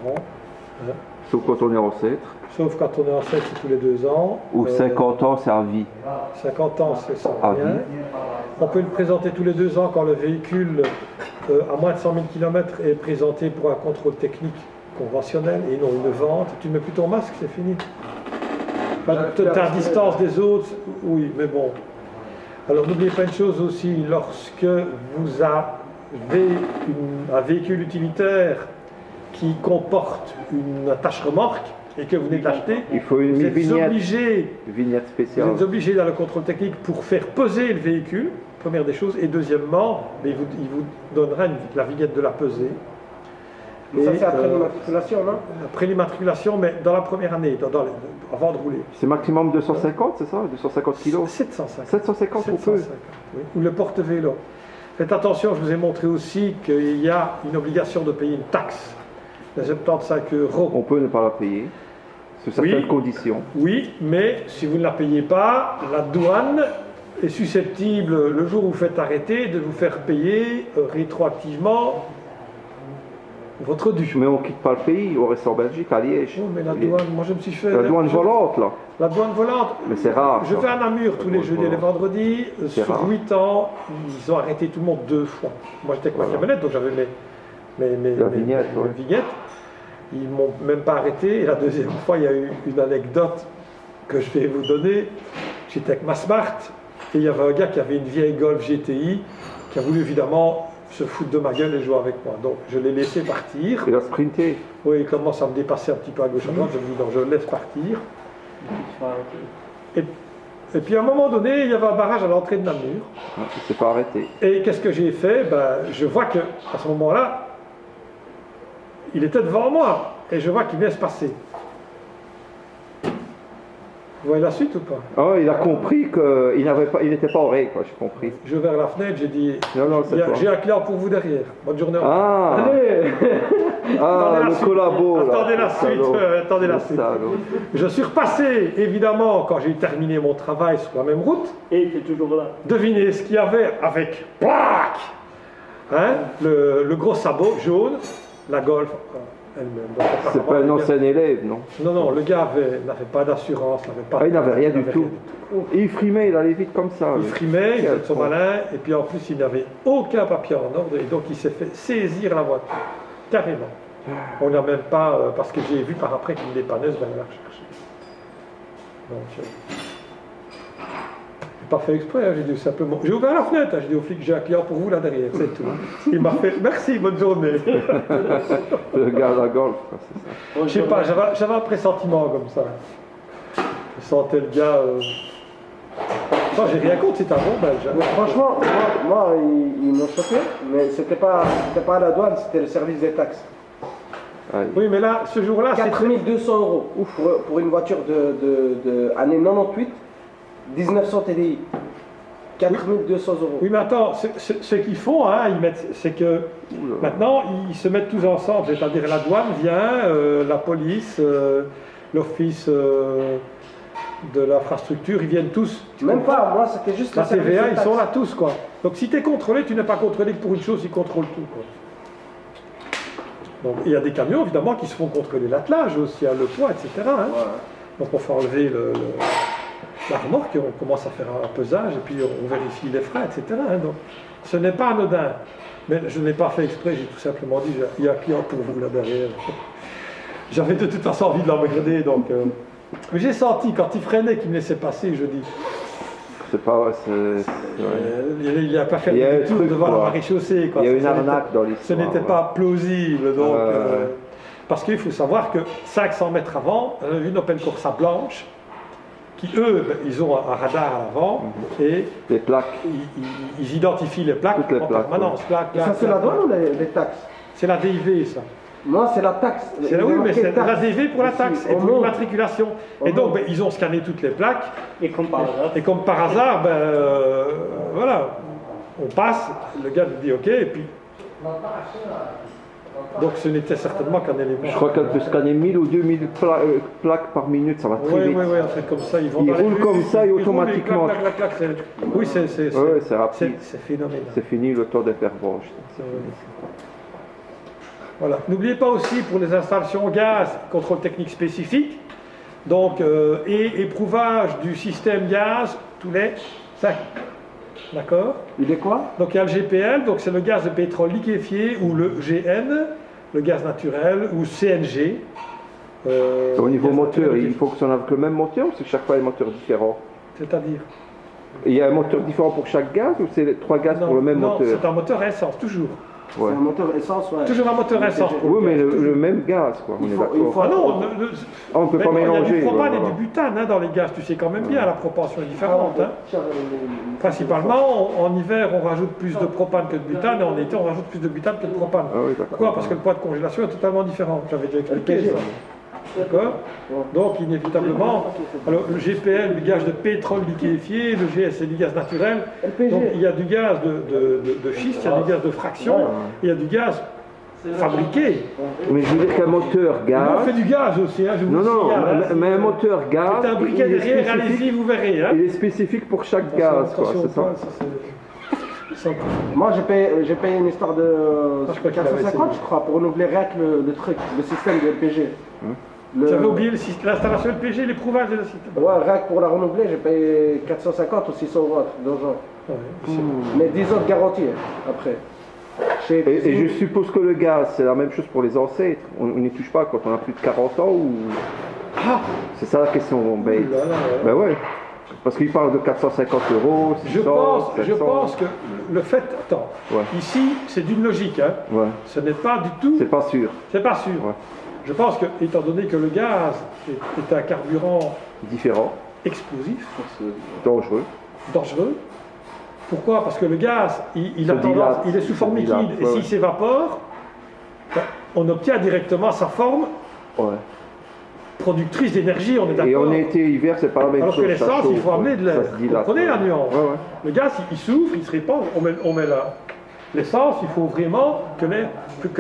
an. Hein. Sauf quand on est ancêtre. Sauf quand on est ancêtre, c'est tous les 2 ans. Ou 50 ans, c'est à vie. 50 ans, c'est sans À rien. vie. On peut le présenter tous les 2 ans quand le véhicule, à moins de 100 000 km, est présenté pour un contrôle technique conventionnel et non une vente. Tu ne mets plus ton masque, c'est fini. Tu es à distance des autres, oui, mais bon. Alors n'oubliez pas une chose aussi, lorsque vous avez un véhicule utilitaire qui comporte une attache-remorque et que vous venez d'acheter, Il faut une vous êtes vignette, obligé vignette spéciale. vous êtes obligé dans le contrôle technique pour faire peser le véhicule, première des choses, et deuxièmement, il vous donnera la vignette de la pesée. Mais ça c'est après l'immatriculation, non? Après l'immatriculation, mais dans la première année, avant de rouler. C'est maximum 250, c'est ça? 250 kilos? 750. 750 on peut. 750, oui. Ou le porte-vélo. Faites attention, je vous ai montré aussi qu'il y a une obligation de payer une taxe de 75 €. On peut ne pas la payer, sous certaines conditions. Oui, mais si vous ne la payez pas, la douane est susceptible, le jour où vous faites arrêter, de vous faire payer rétroactivement votre dû. Mais on ne quitte pas le pays, on reste en Belgique, à Liège. Oh, mais la douane, moi je me suis fait... La douane volante, là. La douane volante. Mais c'est rare. Je ça. vais à Namur tous les douane jeudis et les volante. vendredis. C'est Sur rare. 8 ans, ils ont arrêté tout le monde 2 fois. Moi j'étais avec ma Voilà. camionnette, donc j'avais mes vignette, ouais. vignettes. Ils ne m'ont même pas arrêté. Et la deuxième fois, il y a eu une anecdote que je vais vous donner. J'étais avec ma Smart et il y avait un gars qui avait une vieille Golf GTI qui a voulu évidemment se foutre de ma gueule et jouer avec moi. Donc je l'ai laissé partir. Il a sprinté. Oui, il commence à me dépasser un petit peu à gauche à droite. Je me dis non, je le laisse partir. Et puis à un moment donné, il y avait un barrage à l'entrée de Namur. Il ne s'est pas arrêté. Et qu'est-ce que j'ai fait? Je vois qu'à ce moment-là, il était devant moi. Et je vois qu'il vient se passer. Vous voyez la suite ou pas? Oh, il a compris qu'il n'était pas en règle, quoi, j'ai compris. Je vais vers la fenêtre, j'ai dit, Non, c'est toi. j'ai un client pour vous derrière. Bonne journée. Ah, Allez. ah Attendez la le suite. collabo, là. Attendez la Le suite, salaud. attendez la Le suite. salaud. Je suis repassé, évidemment, quand j'ai terminé mon travail sur la même route. Et tu es toujours là. Devinez ce qu'il y avait avec plaque, hein, le gros sabot jaune, la Golf elle-même. Donc, C'est pas un ancien élève, non? Non, le gars n'avait pas d'assurance, n'avait pas. Ah, il n'avait rien du tout. Et il frimait, il allait vite comme ça. Il lui. frimait, il Quel faisait son con. malin, et puis en plus il n'avait aucun papier en ordre, et donc il s'est fait saisir la voiture, carrément. On n'a même pas, parce que j'ai vu par après qu'une dépanneuse venait la rechercher. Donc, j'ai pas fait exprès, hein, j'ai dit simplement, j'ai ouvert la fenêtre, hein, j'ai dit au flic, j'ai un client pour vous là derrière, c'est tout. Il m'a fait, merci, bonne journée. Le gars à la golf, quoi, c'est ça. Je sais pas, j'avais un pressentiment comme ça. Je sentais le gars... Non, j'ai rien contre, c'est un bon Belge. Mais franchement, moi ils m'ont choqué, mais c'était pas à la douane, c'était le service des taxes. Aïe. Oui, mais là, ce jour-là, c'est... 4200 € pour une voiture de année 98, 1900 TDI. 4200 €. Oui, mais attends, ce qu'ils font, hein, c'est que maintenant, ils se mettent tous ensemble, c'est-à-dire la douane vient, la police, l'office de l'infrastructure, ils viennent tous. Même pas, moi c'était juste La le service TVA, des ils taxes. sont là tous, quoi. Donc si tu es contrôlé, tu n'es pas contrôlé que pour une chose, ils contrôlent tout, quoi. Donc il y a des camions, évidemment, qui se font contrôler l'attelage aussi, hein, le poids, etc. hein. Ouais. Donc on fait enlever la remorque, on commence à faire un pesage, et puis on vérifie les freins, etc. hein. Donc ce n'est pas anodin. Mais je n'ai pas fait exprès, j'ai tout simplement dit, il y a un client pour vous là derrière. J'avais de toute façon envie de l'emmerder, donc... Mais j'ai senti, quand il freinait, qu'il me laissait passer, je dis... C'est pas... il n'a pas fait Il y a un le tour truc, devant la quoi. maréchaussée. Quoi. Il y a une Ça arnaque n'était- dans Ce l'histoire. n'était ouais. pas plausible, donc... Ouais. parce qu'il faut savoir que 500 mètres avant, on a vu une Opel Corsa blanche, qui eux, ils ont un radar à l'avant, et Les plaques. ils identifient les plaques Toutes les en plaques, permanence. Plaque, Et ça plaque, c'est la plaque. douane ou les taxes? C'est la DIV, ça. Moi c'est la taxe. C'est oui, mais c'est la DIV pour la Ici, taxe et au pour monde. l'immatriculation. Et Au donc, monde. ben, ils ont scanné toutes les plaques. Et comme par hasard. Et comme par hasard, voilà, on passe, le gars nous dit OK, et puis... Donc ce n'était certainement qu'un élément. Je crois qu'elle peut scanner 1000 ou 2000 plaques par minute, ça va très Oui, vite. oui, un truc comme ça. Ils vont Ils dans les roulent rues, comme ça et ils roulent, automatiquement. clac, clac, clac, clac, oui, c'est Ouais, c'est rapide. c'est phénoménal. C'est fini le temps d'intervention. C'est- Voilà. N'oubliez pas aussi pour les installations gaz, contrôle technique spécifique, donc, et éprouvage du système gaz tous les 5 ans. D'accord? Il est quoi? Donc il y a le GPL, donc c'est le gaz de pétrole liquéfié, ou le GN, le gaz naturel, ou CNG. Au niveau gaz moteur, naturel il faut que ce soit avec le même moteur ou c'est chaque fois un moteur différent? C'est-à-dire? Il y a un moteur différent pour chaque gaz ou c'est 3 gaz pour le même non, moteur? c'est un moteur à essence, toujours. Ouais. C'est un moteur essence, ouais. Toujours un moteur à essence. Oui, mais le même gaz, quoi, on est il d'accord. faut- Ah non, Ah, on ne peut pas il y a mélanger. du propane voilà. et du butane hein, dans les gaz, tu sais quand même bien, la proportion est différente. Hein. Tiens, Principalement, en hiver, on rajoute plus de propane que de butane, et en été, on rajoute plus de butane que de propane. Ah oui, d'accord. Pourquoi? Parce que le poids de congélation est totalement différent. J'avais déjà expliqué ça. D'accord? Donc, inévitablement, alors, le GPL, le gaz de pétrole liquéfié, le GS, c'est du gaz naturel. LPG. Donc, il y a du gaz de schiste, il y a du gaz de fraction, il y a du gaz fabriqué. Mais je veux dire qu'un moteur Mais on gaz. fait du gaz aussi, hein, je vous Non, le non, signale. Hein, mais un moteur gaz. c'est un briquet il est derrière, spécifique- allez-y, vous verrez. Hein. Il est spécifique pour chaque gaz, quoi, Attention c'est au ça? poil, ça, c'est- Moi, j'ai payé une histoire de je crois qu'il avait 450, essayé. je crois, pour renouveler rien que le truc, le système de LPG. J'avais oublié l'installation LPG, l'éprouvage de la système. Ouais, rien que pour la renouveler, j'ai payé 450 ou 600 euros, 2 ans. Ouais, c'est bon. Mais 10 ans de garantie après. Chez Et je suppose que le gaz, c'est la même chose pour les ancêtres. On n'y touche pas quand on a plus de 40 ans ou. Ah, C'est ça la question, ben, ouh là là, ouais. ben ouais. Parce qu'il parle de 450 euros, 600, Je 700. pense que le fait, attends, Ouais. ici c'est d'une logique, hein. Ouais, Ce n'est pas du tout, c'est pas sûr. c'est pas sûr. Ouais. Je pense que, étant donné que le gaz est un carburant Différent, explosif, dangereux. dangereux, pourquoi? Parce que le gaz, il a Se tendance, dilate, il est sous se forme dilate, liquide, et ouais, s'il ouais. s'évapore, ben, on obtient directement sa forme Ouais. productrice d'énergie, on est Et d'accord. en été et hiver, c'est pas la même Alors chose. que ça l'essence, chauffe, il faut amener de l'air. ça se dilate, Vous comprenez la ouais. nuance? Ouais, ouais. Le gaz, il souffre, il se répand, on met là. L'essence, il faut vraiment que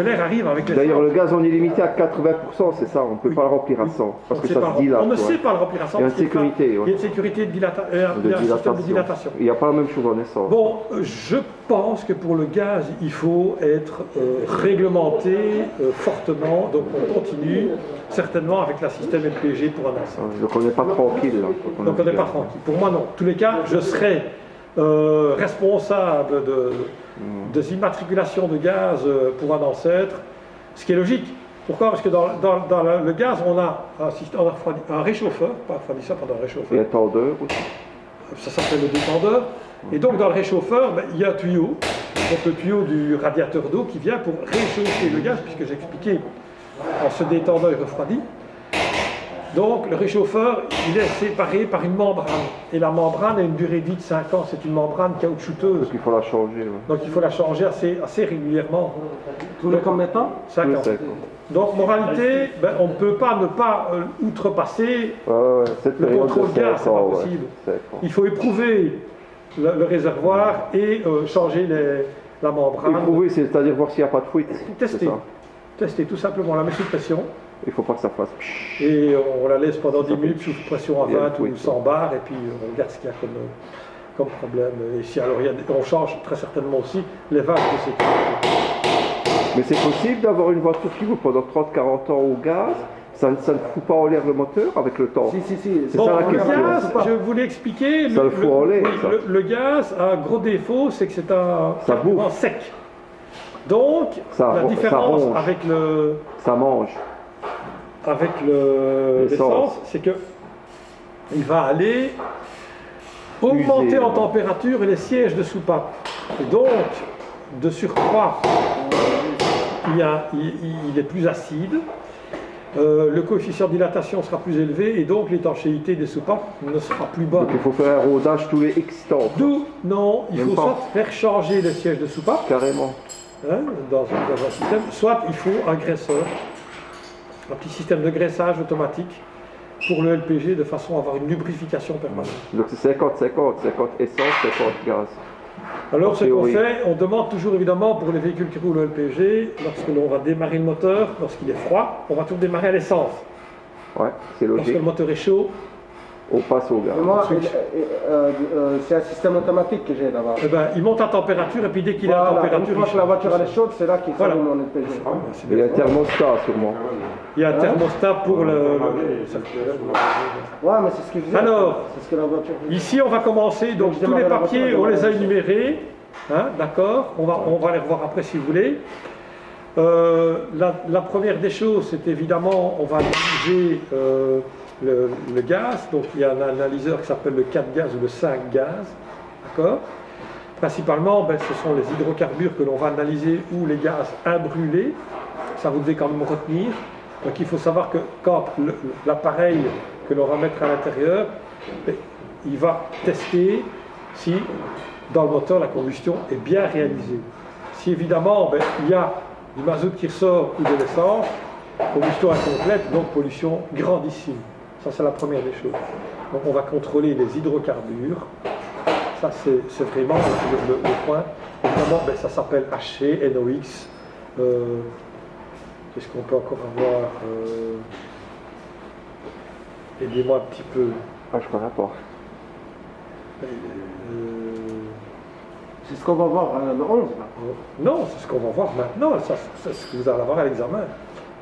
l'air arrive avec l'essence. D'ailleurs, le gaz, on est limité à 80%, c'est ça, on ne peut pas le remplir à 100, parce que sait ça pas se dilate. On ne ouais. sait pas le remplir à 100. Il y a une parce qu'il sécurité, Il y a ouais. une sécurité de De il y a un système de dilatation. Il n'y a pas la même chose en essence. Bon, je pense que pour le gaz, il faut être réglementé fortement. Donc on continue certainement avec la système LPG pour un ensemble. Ouais, donc on n'est pas tranquille. Là, quand a Donc on du n'est pas gaz. tranquille. Pour moi, non. En tous les cas, je serai responsable des immatriculations de gaz pour un ancêtre, ce qui est logique. Pourquoi? Parce que dans le gaz, on a un réchauffeur, pas un refroidisseur, pardon, un Et réchauffeur. un tendeur aussi. Ça s'appelle le détendeur. Et donc dans le réchauffeur, ben, il y a un tuyau, donc le tuyau du radiateur d'eau qui vient pour réchauffer le gaz, puisque j'ai expliqué, en ce détendeur il refroidit. Donc le réchauffeur, il est séparé par une membrane. Et la membrane a une durée de vie de 5 ans, c'est une membrane caoutchouteuse. Donc il faut la changer. Ouais. Donc il faut la changer assez régulièrement. tous les combien de temps? 5 Tous les ans. 5 ans. Donc moralité, ben, on ne peut pas ne pas outrepasser. Ouais, ouais, cette Le période contrôle de gaz, 5 c'est pas ans, ouais. possible. 5 ans. Il faut éprouver le réservoir et changer la membrane. Éprouver, c'est-à-dire voir s'il n'y a pas de fuite. Tester. c'est ça. Tester tout simplement, on la met sous pression Il ne faut pas que ça fasse. et on la laisse pendant 10 Ça minutes fait- sous pression à il y a 20 le ou tweet, 100 bars et puis on regarde ce qu'il y a comme problème. Et si alors on change très certainement aussi les valves de sécurité. Mais c'est possible d'avoir une voiture qui roule pendant 30-40 ans au gaz, ça ne fout pas en l'air le moteur avec le temps. Si. C'est Bon, ça la le question. gaz, je voulais expliquer, Ça le fout en l'air, ça. le gaz a un gros défaut, c'est que c'est un Ça carburant bouffe. sec. Donc, Ça la ronge. différence avec Ça mange. l'essence, L'essence. c'est que il va aller augmenter User, en ouais. température les sièges de soupape. Et donc, de surcroît, il est plus acide, le coefficient de dilatation sera plus élevé et donc l'étanchéité des soupapes ne sera plus bonne. Donc il faut faire un rodage tous les X temps. D'où, non, il Même faut pas. soit faire changer les sièges de soupape Carrément. hein, dans un système, soit il faut un graisseur, un petit système de graissage automatique pour le LPG de façon à avoir une lubrification permanente. Donc c'est 50-50, 50 essence, 50 gaz. Alors En ce qu'on théorie. fait, on demande toujours évidemment pour les véhicules qui roulent au LPG, lorsque l'on va démarrer le moteur, lorsqu'il est froid, on va tout démarrer à l'essence. Ouais, c'est Lorsque logique. le moteur est chaud, on passe au gaz. Et moi, c'est un système automatique que j'ai là-bas. Eh ben, il monte à température et puis dès qu'il est à Voilà, une température, fois que la voiture elle est chaude, c'est là qu'il Voilà. s'allume mon LPG. Il y a un thermostat sûrement. Il y a un thermostat pour le... Ouais, mais c'est ce qu'il faisait. Alors, c'est ce que la voiture faisait. Ici, on va commencer. Donc, Je tous les démarre la papiers, voiture, on les a démarrer. énumérés. Hein, d'accord, on va les revoir après si vous voulez. La première des choses, c'est évidemment, on va analyser le gaz. Donc, il y a un analyseur qui s'appelle le 4 gaz ou le 5 gaz. D'accord. Principalement, ben, ce sont les hydrocarbures que l'on va analyser ou les gaz imbrûlés. Ça, vous devez quand même retenir. Donc, il faut savoir que quand l'appareil que l'on va mettre à l'intérieur, ben, il va tester si dans le moteur la combustion est bien réalisée. Si évidemment ben, il y a du mazout qui ressort ou de l'essence, combustion incomplète, donc pollution grandissime. Ça c'est la première des choses. Donc on va contrôler les hydrocarbures. Ça c'est vraiment le point. Évidemment ben, ça s'appelle HC, NOx. Qu'est-ce qu'on peut encore avoir aidez-moi un petit peu. Ah, je connais pas. C'est ce qu'on va voir le 11 là. Non, c'est ce qu'on va voir maintenant. Ça, c'est ce que vous allez voir à l'examen.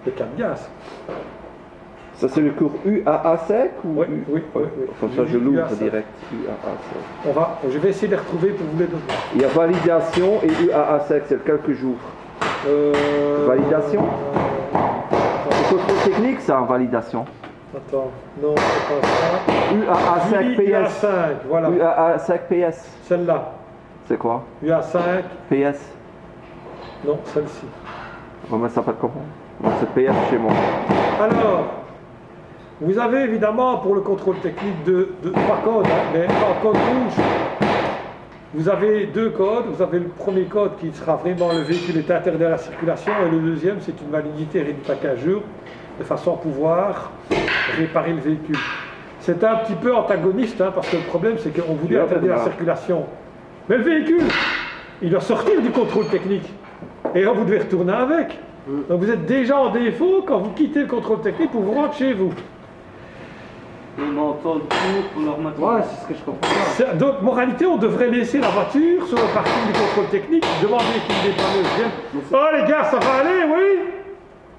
Le 4 gaz. Ça c'est le cours UAA sec ou Oui, oui, oui, oui. Comme ça je l'ouvre UAA sec. direct. UAA sec. Je vais essayer de les retrouver pour vous les donner. Il y a validation et UAA sec, c'est lequel que j'ouvre? Validation? Le contrôle technique, ça en validation. Attends, non, c'est pas ça. UAA sec PS. UA5, voilà. UAA sec PS. Celle-là. C'est quoi? UA5, PS. non, celle-ci. On va mettre ça pas de comment? Non, c'est PS chez moi. Alors, vous avez évidemment pour le contrôle technique trois codes, hein, mais en code rouge, vous avez deux codes. Vous avez le premier code qui sera vraiment le véhicule est interdit à la circulation et le deuxième c'est une validité réduite à 15 jours de façon à pouvoir réparer le véhicule. C'est un petit peu antagoniste hein, parce que le problème c'est qu'on voulait interdire la circulation. Mais le véhicule, il doit sortir du contrôle technique et là vous devez retourner avec. Donc vous êtes déjà en défaut quand vous quittez le contrôle technique pour vous rendre chez vous. Le manteau de cours pour leur mettre. Ouais, c'est ce que je comprends. Donc, moralité, on devrait laisser la voiture sur le parking du contrôle technique, demander qu'une dépanneuse vienne. Oh les gars, ça va aller, oui?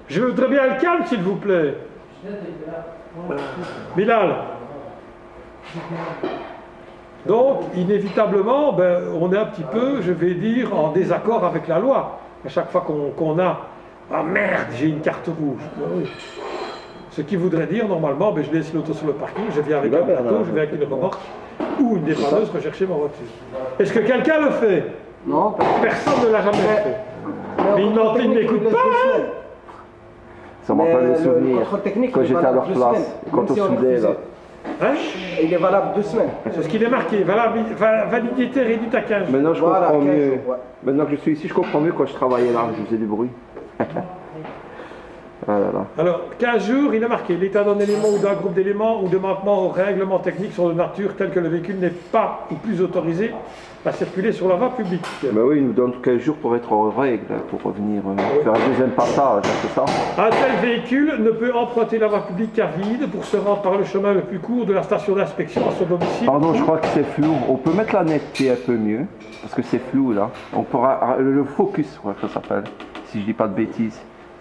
Je voudrais bien le calme, s'il vous plaît. Bilal. Donc, inévitablement, ben, on est un petit peu, je vais dire, en désaccord avec la loi. À chaque fois qu'on a « Ah merde, j'ai une carte rouge ». Ben oui. Ce qui voudrait dire, normalement, ben, je laisse l'auto sur le parking, je viens avec un bateau, je viens avec une remorque ou une dépanneuse rechercher ma voiture. Est-ce que quelqu'un le fait? Non, Personne ne l'a jamais fait. Mais il n'écoute pas, hein? Ça m'a pas de souvenir. Le contrôle technique, Quand il est j'étais à valable leur 2 place, semaines, quand même on si on soudait là. refusait. Hein? Il est valable 2 semaines. C'est ce qu'il est marqué, validité réduite à 15 jours. Maintenant je Voilà, comprends 15 mieux. jours, ouais. Maintenant que je suis ici, je comprends mieux quand je travaillais là, je faisais du bruit. Ah là là. Alors, 15 jours, il est marqué l'état d'un élément ou d'un groupe d'éléments ou de manquement aux règlements techniques sont de nature telle que le véhicule n'est pas ou plus autorisé à circuler sur la voie publique. Ben oui, il nous donne 15 jours pour être en règle, pour revenir faire un deuxième passage, c'est ça? Un tel véhicule ne peut emprunter la voie publique qu'à vide pour se rendre par le chemin le plus court de la station d'inspection à son domicile. Pardon, je crois que c'est flou. On peut mettre la netteté un peu mieux, parce que c'est flou là. On pourra. Le focus, ouais, ça s'appelle, si je dis pas de bêtises.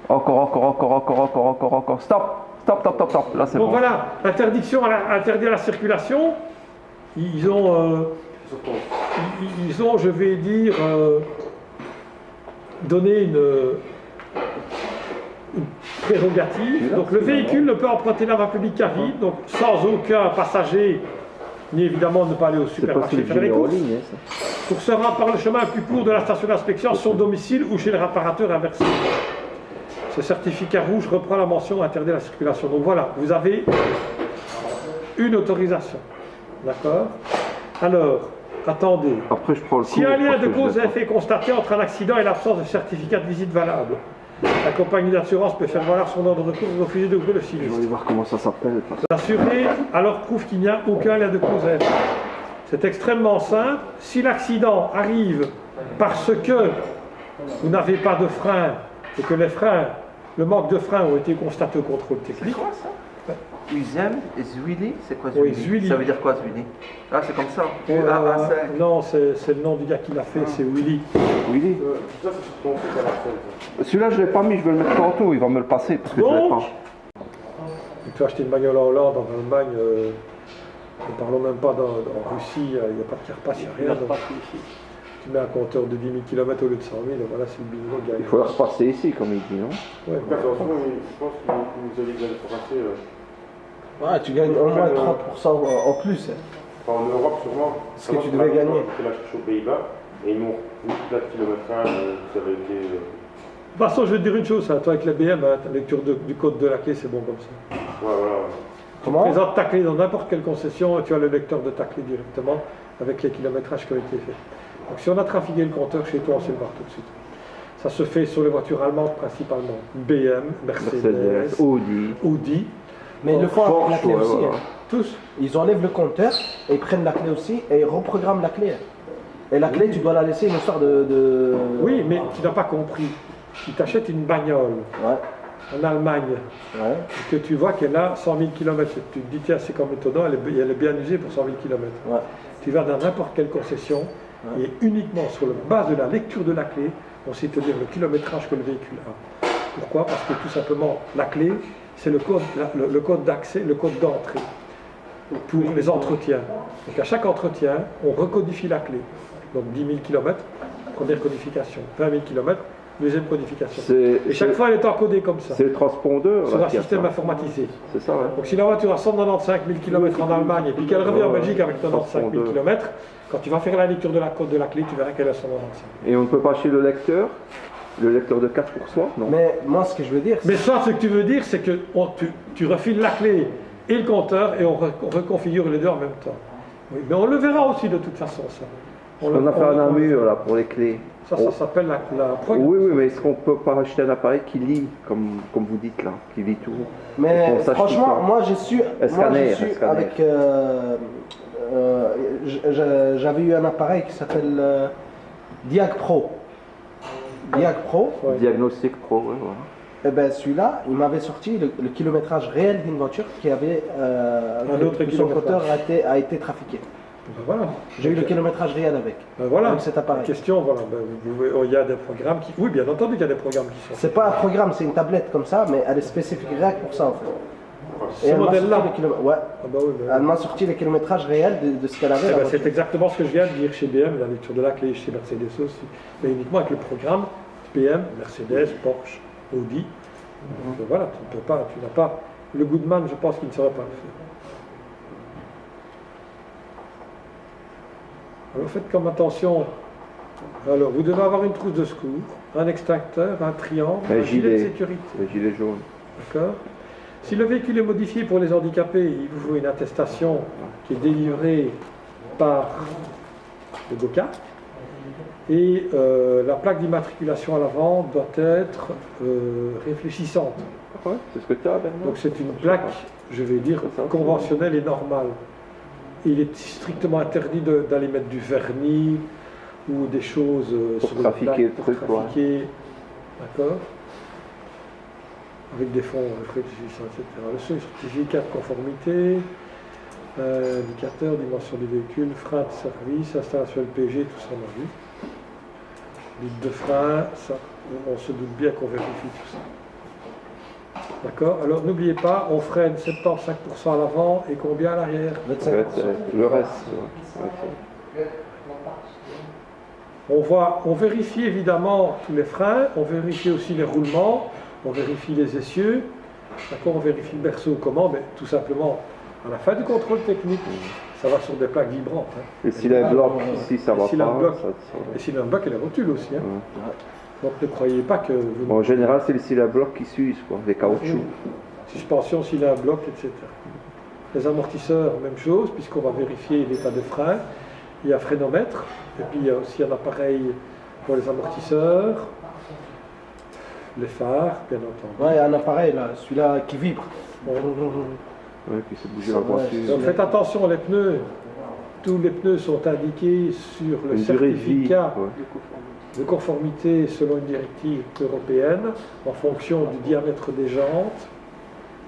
Encore. Stop. Là c'est Donc bon. voilà, interdiction interdit à la circulation. Ils ont, je vais dire, donné une prérogative. Donc le véhicule ne peut emprunter la voie publique qu'à vide, donc sans aucun passager, ni évidemment ne pas aller au C'est pas supermarché celui faire les en courses. ligne, hein, ça. Pour se rendre par le chemin le plus court de la station d'inspection à son domicile ou chez le réparateur inversé. Ce certificat rouge reprend la mention interdit à la circulation. Donc voilà, vous avez une autorisation. D'accord? Alors, attendez. Après, je prends le Si cours, un lien parce de que je cause l'ai à pas. effet constaté entre un accident et l'absence de certificat de visite valable, la compagnie d'assurance peut faire valoir son ordre de recours et refuser de couvrir le Je vais sinistre. aller voir comment ça s'appelle. L'assuré alors prouve qu'il n'y a aucun lien de cause à effet. C'est extrêmement simple. Si l'accident arrive parce que vous n'avez pas de frein et que les freins, le manque de frein ont été constatés au contrôle technique, Usem et Zwili, c'est quoi Oui, Zwili? Zwili. Ça veut dire quoi Zwili? Ah, c'est comme ça. Euh, non, c'est le nom du gars qui l'a fait, c'est Willy. Willy. Ça, c'est sur ton site à la scène. Celui-là, je ne l'ai pas mis, je vais le mettre tantôt, il va me le passer parce que je ne l'ai Donc, pas. tu as acheté une bagnole en Hollande, en Allemagne, ne parlons même pas en Russie, il n'y a pas de carapace, il n'y a rien. Donc, tu mets un compteur de 10 000 km au lieu de 100 000, et voilà, c'est le bingo gars. Il faut le repasser ici, comme il dit, non? Ouais, En tout cas, attention, je pense que vous allez bien le passer. Ouais, tu gagnes au moins 30% en plus. Hein. Enfin, en Europe, sûrement. Ce que tu devais gagner. Tu l'as cherché aux Pays-Bas et ils m'ont mis tout le kilométrage, ça avait été. De toute façon, je vais te dire une chose, hein, toi avec la BM, hein, ta lecture du code de la clé, c'est bon comme ça. Ouais, voilà. Comment? Présente ta clé dans n'importe quelle concession et tu as le lecteur de ta clé directement avec les kilométrages qui ont été faits. Donc si on a trafiqué le compteur chez toi, on sait le voir tout de suite. Ça se fait sur les voitures allemandes principalement. BM, Mercedes, Audi. Mais ils le font avec la clé aussi. voilà. Hein. Tous. Ils enlèvent le compteur et ils prennent la clé aussi et ils reprogramment la clé. Et la clé, tu dois la laisser une histoire de... Oui, mais tu n'as pas compris. Si tu achètes une bagnole Ouais, en Allemagne ouais. et que tu vois qu'elle a 100 000 km, tu te dis tiens c'est comme étonnant, elle est bien usée pour 100 000 km. Ouais. Tu vas dans n'importe quelle concession et uniquement sur la base de la lecture de la clé, on sait te dire le kilométrage que le véhicule a. Pourquoi? Parce que tout simplement la clé, c'est le code d'accès, le code d'entrée pour les entretiens. Donc à chaque entretien, on recodifie la clé. Donc 10 000 km, première codification, 20 000 km, deuxième codification. Et chaque fois, elle est encodée comme ça, C'est le transpondeur. sur là, un qui a système ça. informatisé. C'est ça, ouais. Donc si la voiture a 195 000 km en Allemagne et puis qu'elle revient en Belgique avec 95 000 km, quand tu vas faire la lecture de la code de la clé, tu verras qu'elle a 195. Et on ne peut pas acheter le lecteur de 4 pour soi? Non. Mais moi, ce que je veux dire, Mais ça, ce que tu veux dire, c'est que tu refiles la clé et le compteur et on reconfigure les deux en même temps. Oui, mais on le verra aussi de toute façon, ça. On a fait un mur là pour les clés. Ça s'appelle la programmation. Oui, mais est-ce qu'on peut pas acheter un appareil qui lit, comme vous dites là, qui lit tout? mais Qu'on sache franchement, tout ça. moi j'ai su Scanner. avec j'avais eu un appareil qui s'appelle Diag Pro. Diag Pro, Ouais. Diagnostic Pro, ouais, voilà. et ben celui-là, il m'avait sorti le kilométrage réel d'une voiture qui avait Un autre que son kilométrage. compteur a été trafiqué. Ben voilà. J'ai eu le kilométrage réel avec. Ben voilà. Avec cet appareil. Question, voilà. Il y a des programmes qui. Oui, bien entendu qu'il y a des programmes qui sont. C'est pas un programme, c'est une tablette comme ça, mais elle est spécifique rien que pour ça en fait. Ce elle m'a modèle-là. sorti ouais. Ah bah oui, Elle m'a sorti le kilométrage réel de ce qu'elle avait. Eh la ben, voiture. c'est exactement ce que je viens de dire chez BM, la lecture de la clé, chez Mercedes aussi. Mais uniquement avec le programme BM, Mercedes, Porsche, Audi. Donc, voilà, tu n'as pas. Le Goodman, je pense qu'il ne saurait pas le faire. Alors faites comme attention. Alors, vous devez avoir une trousse de secours, un extincteur, un triangle, un gilet de sécurité. Le gilet jaune. D'accord. Si le véhicule est modifié pour les handicapés, il vous faut une attestation qui est délivrée par le DOCA. Et la plaque d'immatriculation à l'avant doit être réfléchissante. Ouais, c'est ce que tu as, Bernard. Donc c'est une plaque, je vais dire, conventionnelle et normale. Il est strictement interdit d'aller mettre du vernis ou des choses Pour sur la trafiquer plaque, le pour truc, ouais. trafiquer, d'accord, avec des fonds réfléchissants, etc. Le certificat de conformité, indicateur, dimension du véhicule, frein de service, installation LPG, tout ça on a vu. Litre de frein, ça, on se doute bien qu'on vérifie tout ça. D'accord. Alors n'oubliez pas, on freine 75% à l'avant et combien à l'arrière? 25%. Le reste. Ouais. On vérifie évidemment tous les freins, on vérifie aussi les roulements, on vérifie les essieux, d'accord, on vérifie le berceau comment, mais tout simplement, à la fin du contrôle technique, ça va sur des plaques vibrantes. Hein. Et s'il a un bloc ici, ça va s'il a un pas. bloc. ça- Et s'il y a un bloc, il y a la rotule aussi. Hein. Ouais. Donc ne croyez pas que vous... Bon, en général, c'est le cils à bloc qui s'use, quoi, les caoutchoucs. Suspension s'il a un bloc, etc. Les amortisseurs, même chose, puisqu'on va vérifier l'état de frein. Il y a un frénomètre, et puis il y a aussi un appareil pour les amortisseurs, les phares, bien entendu. Ouais, il y a un appareil là, celui-là qui vibre. Bon. Ouais, puis c'est bouger la Ouais, voiture. Donc faites attention, les pneus, tous les pneus sont indiqués sur le Une durée de vie. certificat Ouais. de conformité selon une directive européenne, en fonction du diamètre des jantes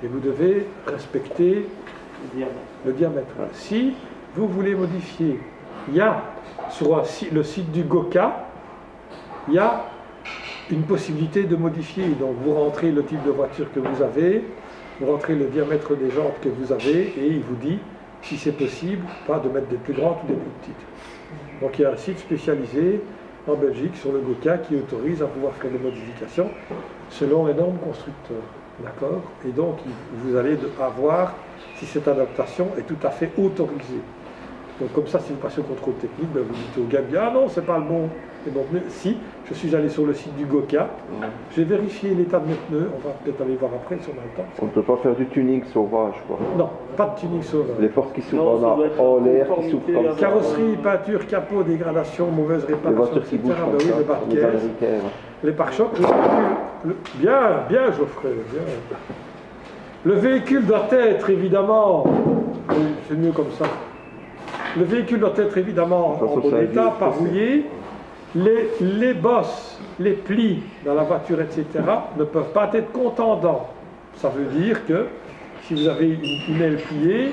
Et vous devez respecter le diamètre. Si vous voulez modifier, il y a sur le site du Goka, il y a une possibilité de modifier. Donc vous rentrez le type de voiture que vous avez, vous rentrez le diamètre des jantes que vous avez et il vous dit si c'est possible, pas de mettre des plus grandes ou des plus petites. Donc il y a un site spécialisé en Belgique sur le Goka qui autorise à pouvoir faire des modifications selon les normes constructeurs. D'accord? Et donc vous allez avoir si cette adaptation est tout à fait autorisée. Donc comme ça, si vous passez au contrôle technique, ben, vous dites au gars, ah non, c'est pas le bon. Et donc, si, je suis allé sur le site du Goka, j'ai vérifié l'état de mes pneus, on va peut-être aller voir après si on a le temps. On ne peut pas faire du tuning sauvage, quoi. Non, pas de tuning sauvage. Les portes qui s'ouvrent en l'air, qui s'ouvrent comme ça. Carrosserie, peinture, capot, dégradation, mauvaise Les réparation, voitures qui etc. bougent Ben comme oui, ça, le comme les barquet, Américains. les pare-chocs, bien Geoffrey, bien. Le véhicule doit être évidemment, oui, c'est mieux comme ça. Le véhicule doit être évidemment en bon état, pas rouillé. Les bosses, les plis dans la voiture, etc., ne peuvent pas être contendants. Ça veut dire que si vous avez une aile pliée,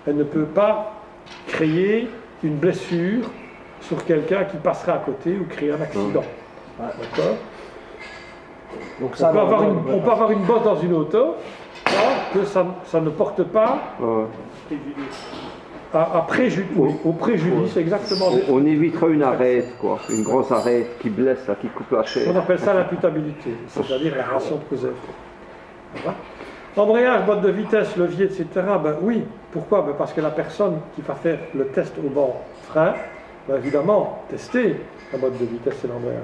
elle ne peut pas créer une blessure sur quelqu'un qui passera à côté ou créer un accident. D'accord? Donc on peut avoir une bosse dans une auto, que ça ne porte pas au préjudice, exactement. On évitera une arête, quoi, une grosse arête qui blesse, là, qui coupe la chair. On appelle ça l'imputabilité, c'est-à-dire la relation de cause à effet. Voilà. Embrayage, boîte de vitesse, levier, etc. Ben oui, pourquoi? Ben parce que la personne qui va faire le test au banc frein va évidemment tester la boîte de vitesse et l'embrayage.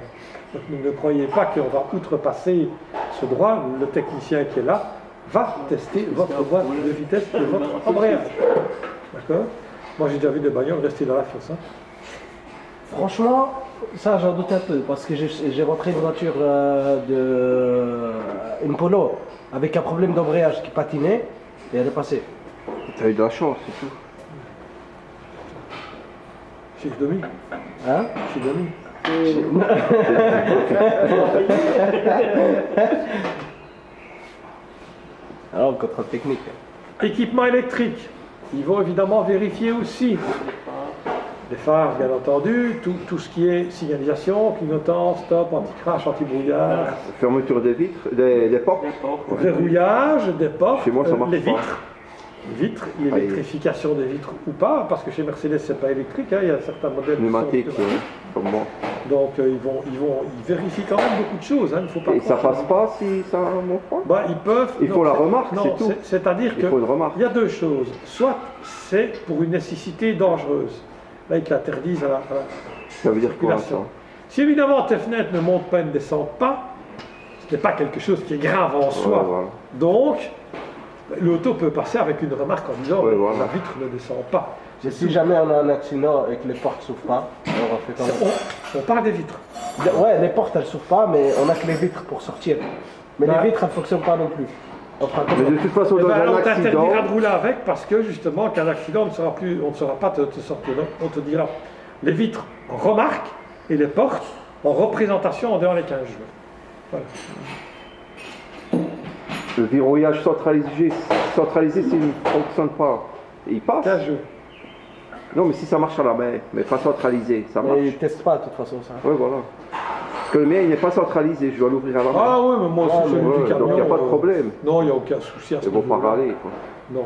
Donc ne croyez pas qu'on va outrepasser ce droit, le technicien qui est là va tester votre boîte de vitesse et votre embrayage. D'accord? Moi j'ai déjà vu des bagnoles rester dans la fosse. Hein. Franchement, ça j'en doute un peu parce que j'ai rentré une voiture une Polo avec un problème d'embrayage qui patinait et elle est passée. T'as eu de la chance, c'est tout. Chez Domi. Hein? Chez Domi. Alors, le contrôle technique. Équipement électrique. Ils vont évidemment vérifier aussi les phares, bien entendu, tout ce qui est signalisation, clignotant, stop, anti-crash, anti-brouillard. Fermeture des vitres, des portes. Verrouillage des portes, Chez moi, ça marche les pas. vitres, l'électrification des vitres ou pas, parce que chez Mercedes c'est pas électrique, hein, il y a certains modèles Pneumatique, qui sont comme moi. donc ils vérifient quand même beaucoup de choses, hein, il faut pas. Et ça passe pas si ça monte pas? Bah, ils peuvent. Il faut la remarque, non, c'est tout. C'est-à-dire Il faut une remarque. qu'il y a deux choses. Soit c'est pour une nécessité dangereuse. Là, ils te l'interdisent à la Ça veut dire quoi, ça? circulation. Si évidemment tes fenêtres ne montent pas et ne descendent pas, ce n'est pas quelque chose qui est grave en soi. Ouais, voilà. Donc, l'auto peut passer avec une remarque en disant Ouais, voilà. la vitre ne descend pas. Et si jamais on a un accident et que les portes s'ouvrent pas, on va faire quand même. On parle des vitres. Ouais, les portes elles s'ouvrent pas, mais on a que les vitres pour sortir. Mais Bah. les vitres elles fonctionnent pas non plus. On fera comme Mais ça. de toute façon, Eh dans ben, un on accident, t'interdira de rouler avec parce que justement, qu'un accident on ne saura pas te sortir. Donc, on te dira les vitres en remarque et les portes en représentation en dehors les 15 jours. Voilà. le verrouillage centralisé s'il ne fonctionne pas, il passe. 15 jours. Non, mais si ça marche à la main, mais pas centralisé, ça marche. Mais ils testent pas de toute façon ça. Ouais, voilà. Parce que le mien, il n'est pas centralisé, je dois l'ouvrir à la main. Ah oui, mais moi aussi, Ouais, celui Ouais, du camion. donc il n'y a pas de problème. Non, il n'y a aucun souci à ce Ils vont pas niveau-là. râler, quoi. Non.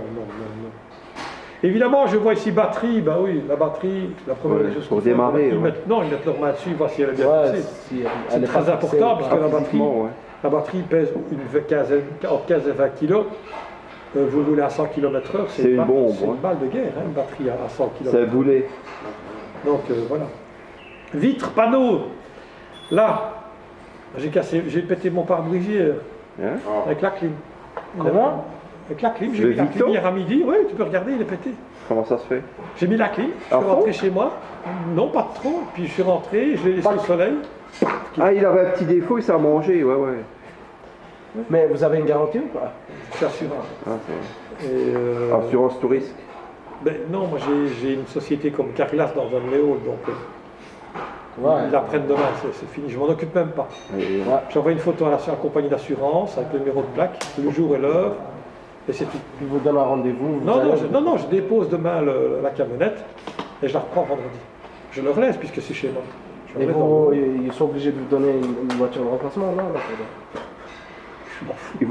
Évidemment, je vois ici batterie, bah oui, la batterie, la première Ouais, des choses pour qu'ils font, démarrer, ils ouais. mettent, non, ils mettent leur main dessus, voir si elle est bien Ouais, fixée. si elle C'est est très pas fixée important ou parce pas. que la batterie, Physiquement, ouais. la batterie pèse entre 15 et 20 kg. Vous roulez à 100 km/h, C'est une bombe, c'est une ouais. balle de guerre, hein, une batterie à 100 km/h. C'est un boulet. Donc voilà. Vitres, panneaux. Là, j'ai pété mon pare-brise hier Hein? avec la clim. Comment? Avec la clim, j'ai Le mis la Victo clim hier à midi. Oui, tu peux regarder, il est pété. Comment ça se fait? J'ai mis la clim, je À suis fond rentré chez moi. Non, pas trop. Puis je suis rentré, je l'ai laissé au soleil. Ah, il avait un petit défaut, il s'est mangé, ouais. Mais vous avez une garantie ou pas? Je suis assurant. Ah, c'est Et, assurance tout risque. ben, non, moi j'ai une société comme Carglass dans un Léo, donc Ouais. ils la prennent demain, c'est fini. Je m'en occupe même pas. Et, Ouais. J'envoie une photo à la compagnie d'assurance avec le numéro de plaque, le jour et l'heure. Et c'est tout. Ils vous donnent un rendez-vous. vous Non, allez- non, je dépose demain la camionnette et je la reprends vendredi. Je le relaisse puisque c'est chez moi. Je le Et remets dans le- ils sont obligés de vous donner une voiture de remplacement, non? Il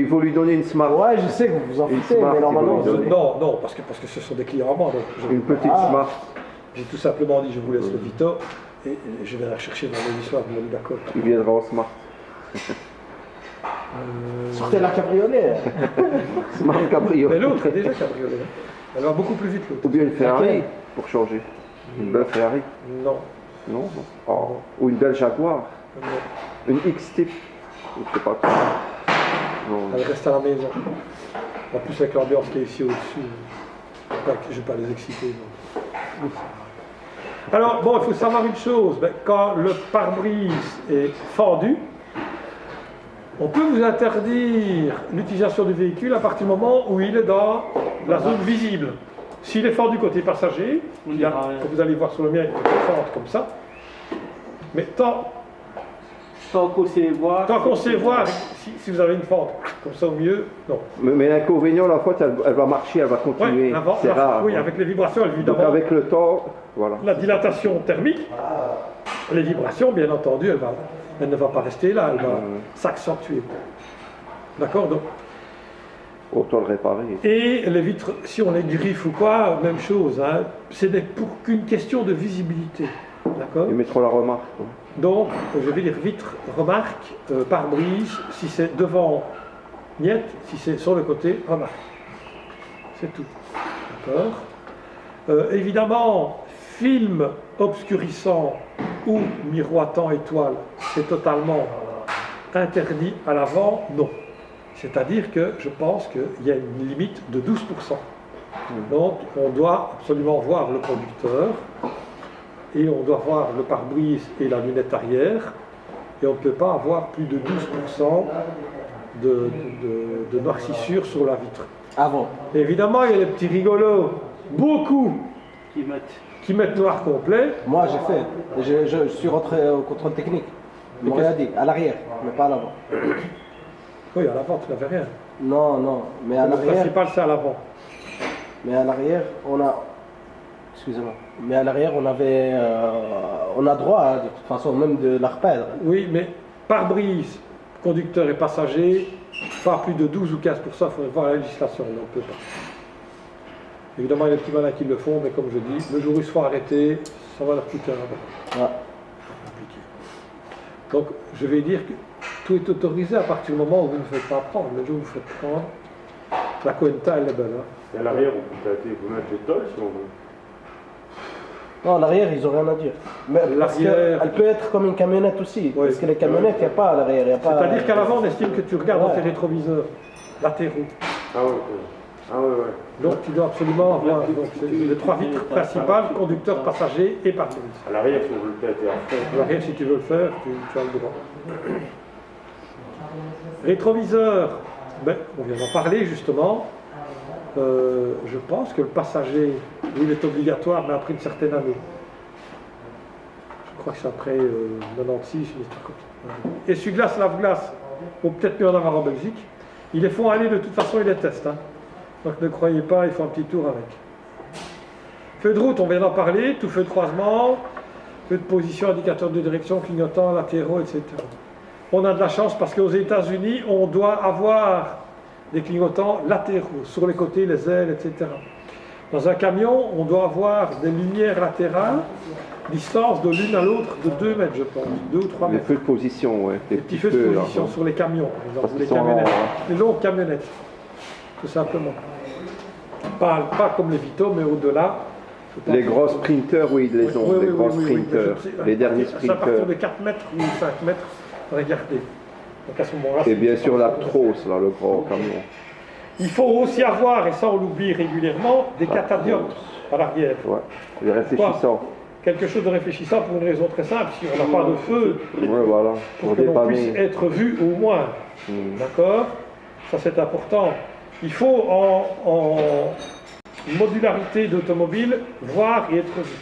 faut lui donner une Smart. Ouais, je sais que vous vous en Une foutez, Smart, mais ils normalement... vont lui donner. Non, parce que ce sont des clients à moi. Donc Une petite Ah. Smart. j'ai tout simplement dit je vous laisse le Vito et je vais la chercher vendredi soir. Vous m'avez dit d'accord. Il viendra en Smart. Sortez la cabriolet. Smart Mais cabriolet. l'autre est déjà cabriolet. Hein. Elle va beaucoup plus vite l'autre. Ou bien une Ferrari Laquelle? pour changer. Une belle Ferrari. Non. Non. Oh. Ou une belle Jaguar. non. Une X-Type. Je sais pas quoi. Non. Elle reste à la maison. En plus avec l'ambiance qui est ici au-dessus. Je ne vais pas les exciter. donc. Alors, bon, il faut savoir une chose. Ben, quand le pare-brise est fendu, on peut vous interdire l'utilisation du véhicule à partir du moment où il est dans la zone visible. S'il est fendu côté passager, il y a, comme vous allez voir sur le mien, il y a une fente comme ça. Mais tant Tant qu'on sait voir, si vous avez une fente comme ça au milieu, non. Mais l'inconvénient, la faute, elle va marcher, elle va Ouais, continuer. C'est rare. oui, hein. avec les vibrations, Donc évidemment. avec le temps, voilà. La dilatation thermique, les vibrations, bien entendu, elle ne va pas rester là, elle va s'accentuer. D'accord donc, Autant le réparer. et les vitres, si on les griffe ou quoi, même chose, hein, ce n'est pour qu'une question de visibilité. D'accord. Ils mettront la remarque. quoi. Donc, je vais dire vitre, remarque, pare-brise, si c'est devant, niet, si c'est sur le côté, remarque. C'est tout. D'accord. Évidemment, film obscurissant ou miroitant étoile, c'est totalement interdit à l'avant, non. C'est-à-dire que je pense qu'il y a une limite de 12%. Donc, on doit absolument voir le conducteur et on doit voir le pare-brise et la lunette arrière et on ne peut pas avoir plus de 12% de noircissure sur la vitre. Avant. Et évidemment, il y a les petits rigolos, beaucoup, qui mettent. qui mettent noir complet. Moi, j'ai fait. Je suis rentré au contrôle technique. Ils m'ont rien dit. À l'arrière, mais pas à l'avant. Oui, à l'avant, tu n'avais rien. Non, non. Mais à Le l'arrière, principal, c'est à l'avant. on a. Excusez-moi. Mais à l'arrière, on avait. On a droit, hein, de toute façon, même de la repère. Oui, mais pare-brise, conducteur et passager, pas plus de 12 ou 15%, il faudrait voir la législation, on ne peut pas. Évidemment, il y a des petits malins qui le font, mais comme je dis, le jour où ils se font arrêter, ça va leur coûter un bras. Ouais. Donc, je vais dire que tout est autorisé à partir du moment où vous ne faites pas prendre. Le jour où vous faites prendre, la Coenta, elle est belle. Hein. Et à l'arrière, on peut vous mettre des tolls si on veut. Non, à l'arrière, ils n'ont rien à dire. Mais parce L'arrière- elle peut être comme une camionnette aussi. Oui. Parce que les camionnettes, il n'y a pas à l'arrière. il y a pas- C'est-à-dire qu'à l'avant, on estime que tu regardes dans Ouais. tes rétroviseurs latéraux. Ah ouais, ah ouais, ouais. Donc, tu dois absolument avoir donc, c'est les trois vitres principales, conducteur, passager et pare-brise. À l'arrière, si on veut le faire, À l'arrière, si tu veux le faire, tu as le droit. Rétroviseur, ben, on vient d'en parler justement. Je pense que le passager, oui, il est obligatoire, mais après une certaine année. Je crois que c'est après 96, une histoire comme ça. Essuie-glace, lave-glace, faut peut-être mieux en avoir en Belgique. Ils les font aller, de toute façon, ils les testent. Hein. Donc ne croyez pas, ils font un petit tour avec. Feu de route, on vient d'en parler, tout feu de croisement, feu de position, indicateur de direction, clignotants, latéraux, etc. On a de la chance parce qu'aux États-Unis, on doit avoir des clignotants latéraux, sur les côtés, les ailes, etc. Dans un camion, on doit avoir des lumières latérales, distance de l'une à l'autre de 2 mètres, je pense, 2 ou 3 Les mètres. feux de position, ouais. Des petits feux de là, position ouais. sur les camions, par exemple, Parce les qu'ils sont camionnettes, longs, hein. les longues camionnettes, tout simplement. Pas comme les Vito, mais au-delà. je pense Les que- gros sprinters, oui, ils les ont, Oui, les oui, gros oui, oui, oui, sprinters, mais je sais, les derniers c'est à partir sprinters. de 4 mètres ou 5 mètres, regardez. Donc à ce moment-là, Et bien c'est- sûr l'Aptros, là, le gros camion. Il faut aussi avoir, et ça on l'oublie régulièrement, des catadioptres à l'arrière. Ouais, les réfléchissants. Quelque chose de réfléchissant pour une raison très simple, si on n'a pas de feu, Ouais, voilà, pour pour que l'on puisse dépanner. être vu au moins. D'accord. Ça c'est important. Il faut en modularité d'automobile voir et être vu.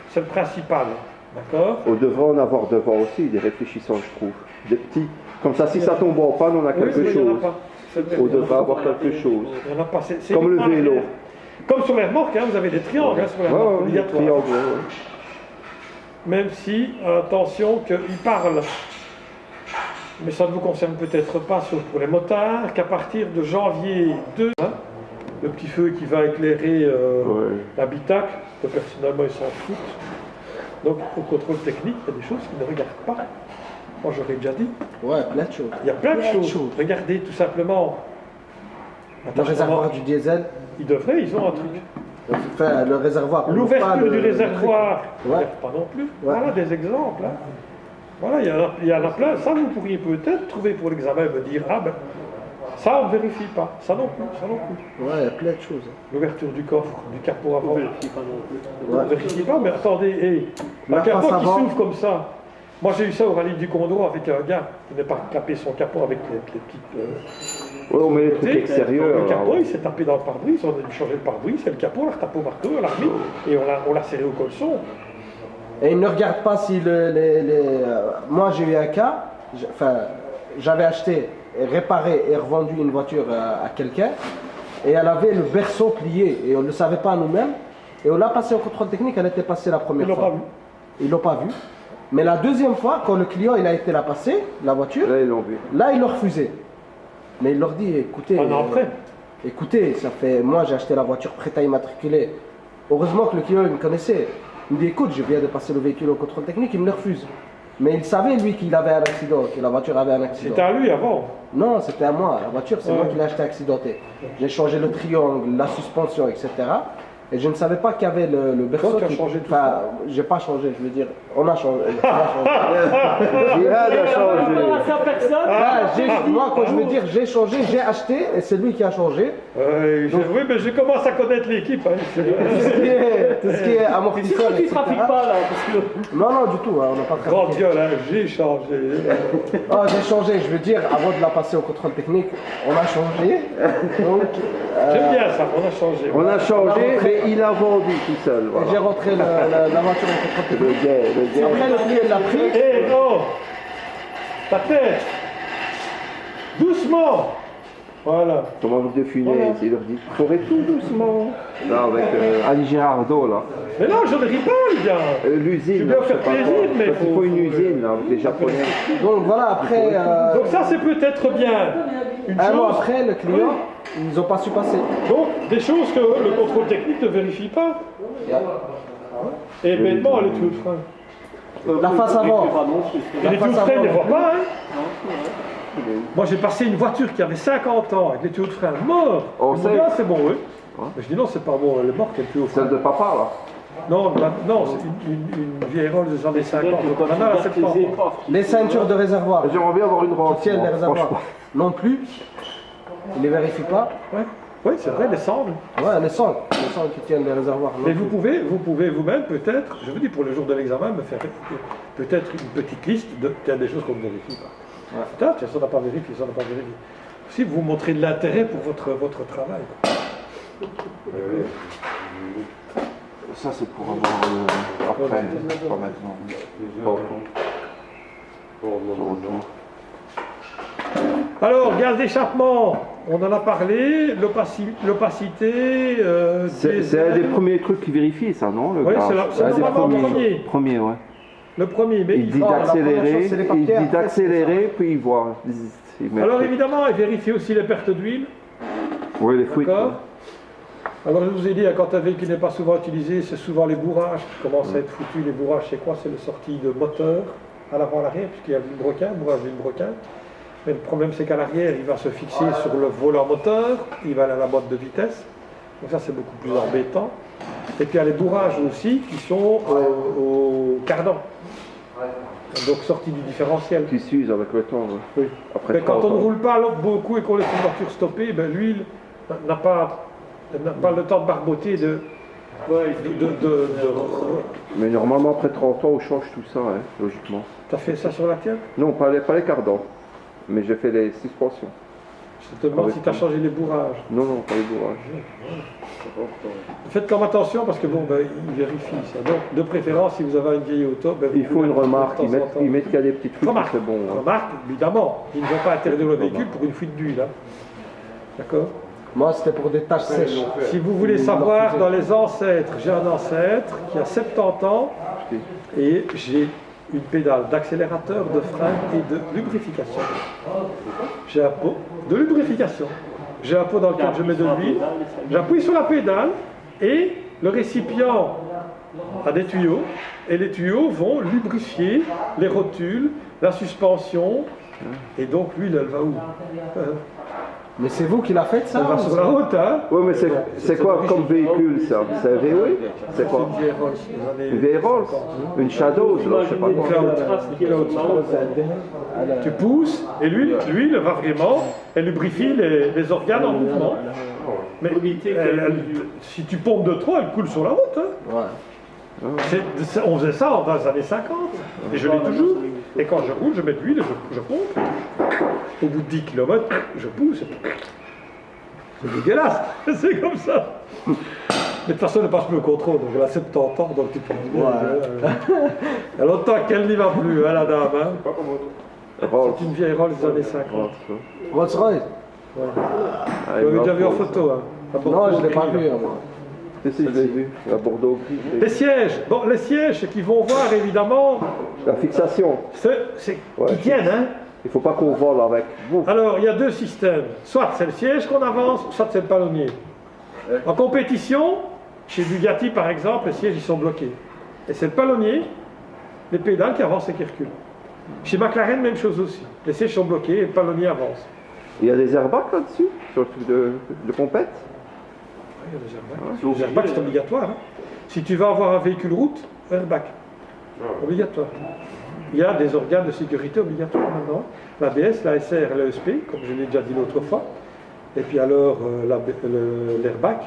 C'est le principal. D'accord. On devrait en avoir devant aussi, des réfléchissants, je trouve. Des petits. Comme ça, si ça tombe en panne, on a Oui, quelque mais il n'y en a chose. pas. On devrait avoir quelque chose. Il y en a pas. C'est Comme le uniquement vélo. l'arrière. Comme sur les remorques, hein, vous avez des triangles hein, sur les remorques Ouais, obligatoires. triangle, ouais. Même si, attention, qu'il parle. Mais ça ne vous concerne peut-être pas, sauf pour les motards, qu'à partir de janvier 2, hein, le petit feu qui va éclairer Ouais. l'habitacle, que personnellement ils s'en foutent. Donc au contrôle technique, il y a des choses qu'ils ne regardent pas. Moi j'aurais déjà dit. Ouais, plein de choses. Il y a plein de choses. Regardez tout simplement. Le réservoir du diesel, Ils devraient, ils ont un truc. enfin, le réservoir. on ouvre pas L'ouverture le- du réservoir, ils ne Ouais. regardent pas non plus. Voilà des exemples. Hein. Voilà, il y en a plein. Ça, vous pourriez peut-être trouver pour l'examen et me dire, ah ben, ça on ne vérifie pas. Ça non plus, ça non plus. Ouais, il y a plein de choses. L'ouverture du coffre, du capot On avant. ne vérifie pas non plus. On ne vérifie pas, mais attendez, un La capot face qui avant. s'ouvre comme ça. Moi j'ai eu ça au rallye du Condor avec un gars qui n'est pas capé son capot avec les petites. Ouais, on met les trucs Tu sais, extérieurs. Le capot là. il s'est tapé dans le pare-brise, on a dû changer le pare-brise, c'est le capot, on l'a retapé au marteau, on l'a remis et on l'a serré au colson. Et ils ne regardent pas si moi j'ai eu un cas, j'avais acheté, et réparé et revendu une voiture à quelqu'un et elle avait le berceau plié et on ne le savait pas nous-mêmes et on l'a passé au contrôle technique, elle était passée la Ils première l'ont fois. pas vu. Ils l'ont pas vu. Mais la deuxième fois, quand le client il a été la passer, la voiture, Là, ils l'ont vu. là il l'a refusé. Mais il leur dit, écoutez, Un an après. écoutez, ça fait, moi j'ai acheté la voiture prête à immatriculer. Heureusement que le client il me connaissait. Il me dit, écoute, je viens de passer le véhicule au contrôle technique, il me le refuse. Mais il savait lui qu'il avait un accident, que la voiture avait un accident. C'était à lui avant. Non, c'était à moi. La voiture, c'est Ouais. moi qui l'ai achetée accidentée. J'ai changé le triangle, la suspension, etc. Et je ne savais pas qu'il y avait le berceau. Toi, tu as changé tout Enfin, j'ai pas changé, je veux dire, on a changé. On a changé. Jihad a changé. à personne. Moi, quand je veux dire j'ai changé, j'ai acheté et c'est lui qui a changé. Oui, mais je commence à connaître l'équipe. Hein. Tout ce qui est C'est amortisseur, sûr que tu etc. trafiques pas là, parce que. Non, non, du tout, hein, on n'a pas Grande trafiqué. gueule, hein, j'ai changé. Oh, j'ai changé, je veux dire, avant de la passer au contrôle technique, on a changé. Donc, J'aime bien ça, on a changé. On a changé, mais il a vendu tout seul. j'ai Voilà. rentré la voiture au contrôle Le technique. gars, le gars. Après, le client l'a pris. Eh non, ta tête. Doucement. Voilà. Comment vous définissez? Il leur dit, ferez tout doucement. Là, avec Ali Girardot, là. Mais non, je ne ris pas, les gars. L'usine. Je veux bien là, faire je sais pas plaisir, quoi. mais Il faut une usine, là, avec les Japonais. Donc voilà, après, Donc ça, c'est peut-être bien. Une un mois chose. après, le client, ils n'ont pas su passer. Donc, des choses que le contrôle technique ne vérifie pas. Et bêtement, les tuyaux de frein. La face avant. Et les tuyaux de face frein, ils ne les avant. voient pas, hein. Moi, j'ai passé une voiture qui avait 50 ans avec les tuyaux de frein morts. Oh, Ils m'ont c'est- dit, ah, c'est bon, oui. Ouais. Mais je dis non, c'est pas bon, elle est morte, elle est plus au frein. Celle de papa, là. Non, non, c'est une vieille Rolls des années 50. Donc maintenant, elle a 70 ans. Les ceintures de réservoir J'aimerais bien avoir une qui rente. tiennent les moi, réservoirs franchement. non plus. Ils ne les vérifient pas. Ouais. Oui, c'est vrai, les cendres. Ouais, les sangles qui tiennent les réservoirs. non Mais plus. vous pouvez vous-même peut-être, je vous dis pour le jour de l'examen, me faire peut-être une petite liste de des choses qu'on ne vérifie pas. Ouais. Putain, tiens, ça n'a pas vérifié, ça n'a pas vérifié. Si vous montrez de l'intérêt pour votre travail. Ça, c'est pour avoir après, pas maintenant. Bon. Alors, gaz d'échappement, on en a parlé, l'opacité. C'est un des premiers trucs qui vérifie, ça, non le Oui, gaz? c'est un des normalement le premier. Premier, ouais. Le premier, mais Il dit la première d'accélérer, chose, c'est les il papiers, dit après, d'accélérer, puis il voit. Il met alors le- évidemment, il vérifie aussi les pertes d'huile. Oui, les fruits. D'accord. Alors je vous ai dit, quand un véhicule n'est pas souvent utilisé, c'est souvent les bourrages qui commencent à être foutus. Les bourrages, c'est quoi? C'est le sortie de moteur à l'avant, à l'arrière, puisqu'il y a le broquin, bourrage broquin. Mais le problème, c'est qu'à l'arrière, il va se fixer sur le volant moteur, il va aller à la boîte de vitesse. Donc ça, c'est beaucoup plus embêtant. Et puis il y a les bourrages aussi qui sont au cardan. Donc sortie du différentiel. Qui s'use avec le temps. Ouais. Oui. Après Mais quand 30 on ne ans. roule pas beaucoup et qu'on laisse une voiture stoppée, ben, l'huile n'a pas le temps de barboter, de Mais normalement, après 30 ans, on change tout ça, hein, logiquement. T'as fait ça sur la tienne? Non, pas les cardans. Mais j'ai fait les suspensions. Je te demande si tu as changé les bourrages. Non, non, pas les bourrages. Faites comme attention parce que bon, ben, ils vérifient ça. Donc, de préférence, si vous avez une vieille auto, ben, vous Il faut une pouvez remarque, de temps en temps. ils mettent qu'il y a des petits trucs, Remarque, c'est bon. Hein. remarque, évidemment, ils ne vont pas interdire le véhicule pour une fuite d'huile. Hein. D'accord? Moi, c'était pour des tâches sèches. Si vous voulez savoir, dans les ancêtres, j'ai un ancêtre qui a 70 ans et j'ai une pédale d'accélérateur, de frein et de lubrification. J'ai un pot de lubrification. J'ai un pot dans lequel je mets de l'huile, j'appuie sur la pédale et le récipient a des tuyaux et les tuyaux vont lubrifier les rotules, la suspension et donc l'huile elle va où? Mais c'est vous qui l'a fait ça? Elle va sur la route, hein? Oui, mais c'est quoi comme véhicule ça? C'est un VW? C'est quoi? Une vieille Rolls des années Une vieille Rolls? 50. Une Shadow, là, je sais pas quoi. Tu pousses et l'huile va vraiment, elle lubrifie les organes en mouvement. Mais si tu pompes de trop, elle coule sur la route. Hein. Ouais. On faisait ça dans les années 50 et je l'ai toujours. Et quand je roule, je mets de l'huile et je pompe. Au bout de 10 km, je pousse. C'est dégueulasse, c'est comme ça. Mais de toute façon, elle ne passe plus au contrôle. Donc elle a 70 ans, donc tu peux dire. Il y a longtemps qu'elle n'y va plus, hein, la dame. Hein. C'est une vieille Rolls des années 50. Rolls-Royce? Tu l'avais déjà vu en photo. Hein, non, je ne l'ai pas vu. Moi. Si, je l'ai vu, à Bordeaux gris. Les sièges, bon, les sièges, c'est qu'ils vont voir évidemment. La fixation. C'est Ouais, qui tiennent, hein. Il ne faut pas qu'on vole avec. Alors, il y a deux systèmes. Soit c'est le siège qu'on avance, soit c'est le palonnier. En compétition, chez Bugatti par exemple, les sièges ils sont bloqués. Et c'est le palonnier, les pédales qui avancent et qui reculent. Chez McLaren, même chose aussi. Les sièges sont bloqués et le palonnier avance. Il y a des airbags là-dessus, sur le truc de compète. Il y a des airbags. Les airbags, c'est obligatoire. Hein. Si tu vas avoir un véhicule route, airbag. Obligatoire. Il y a des organes de sécurité obligatoires maintenant. L'ABS, la SR et l'ESP, comme je l'ai déjà dit l'autre fois. Et puis alors l'airbag,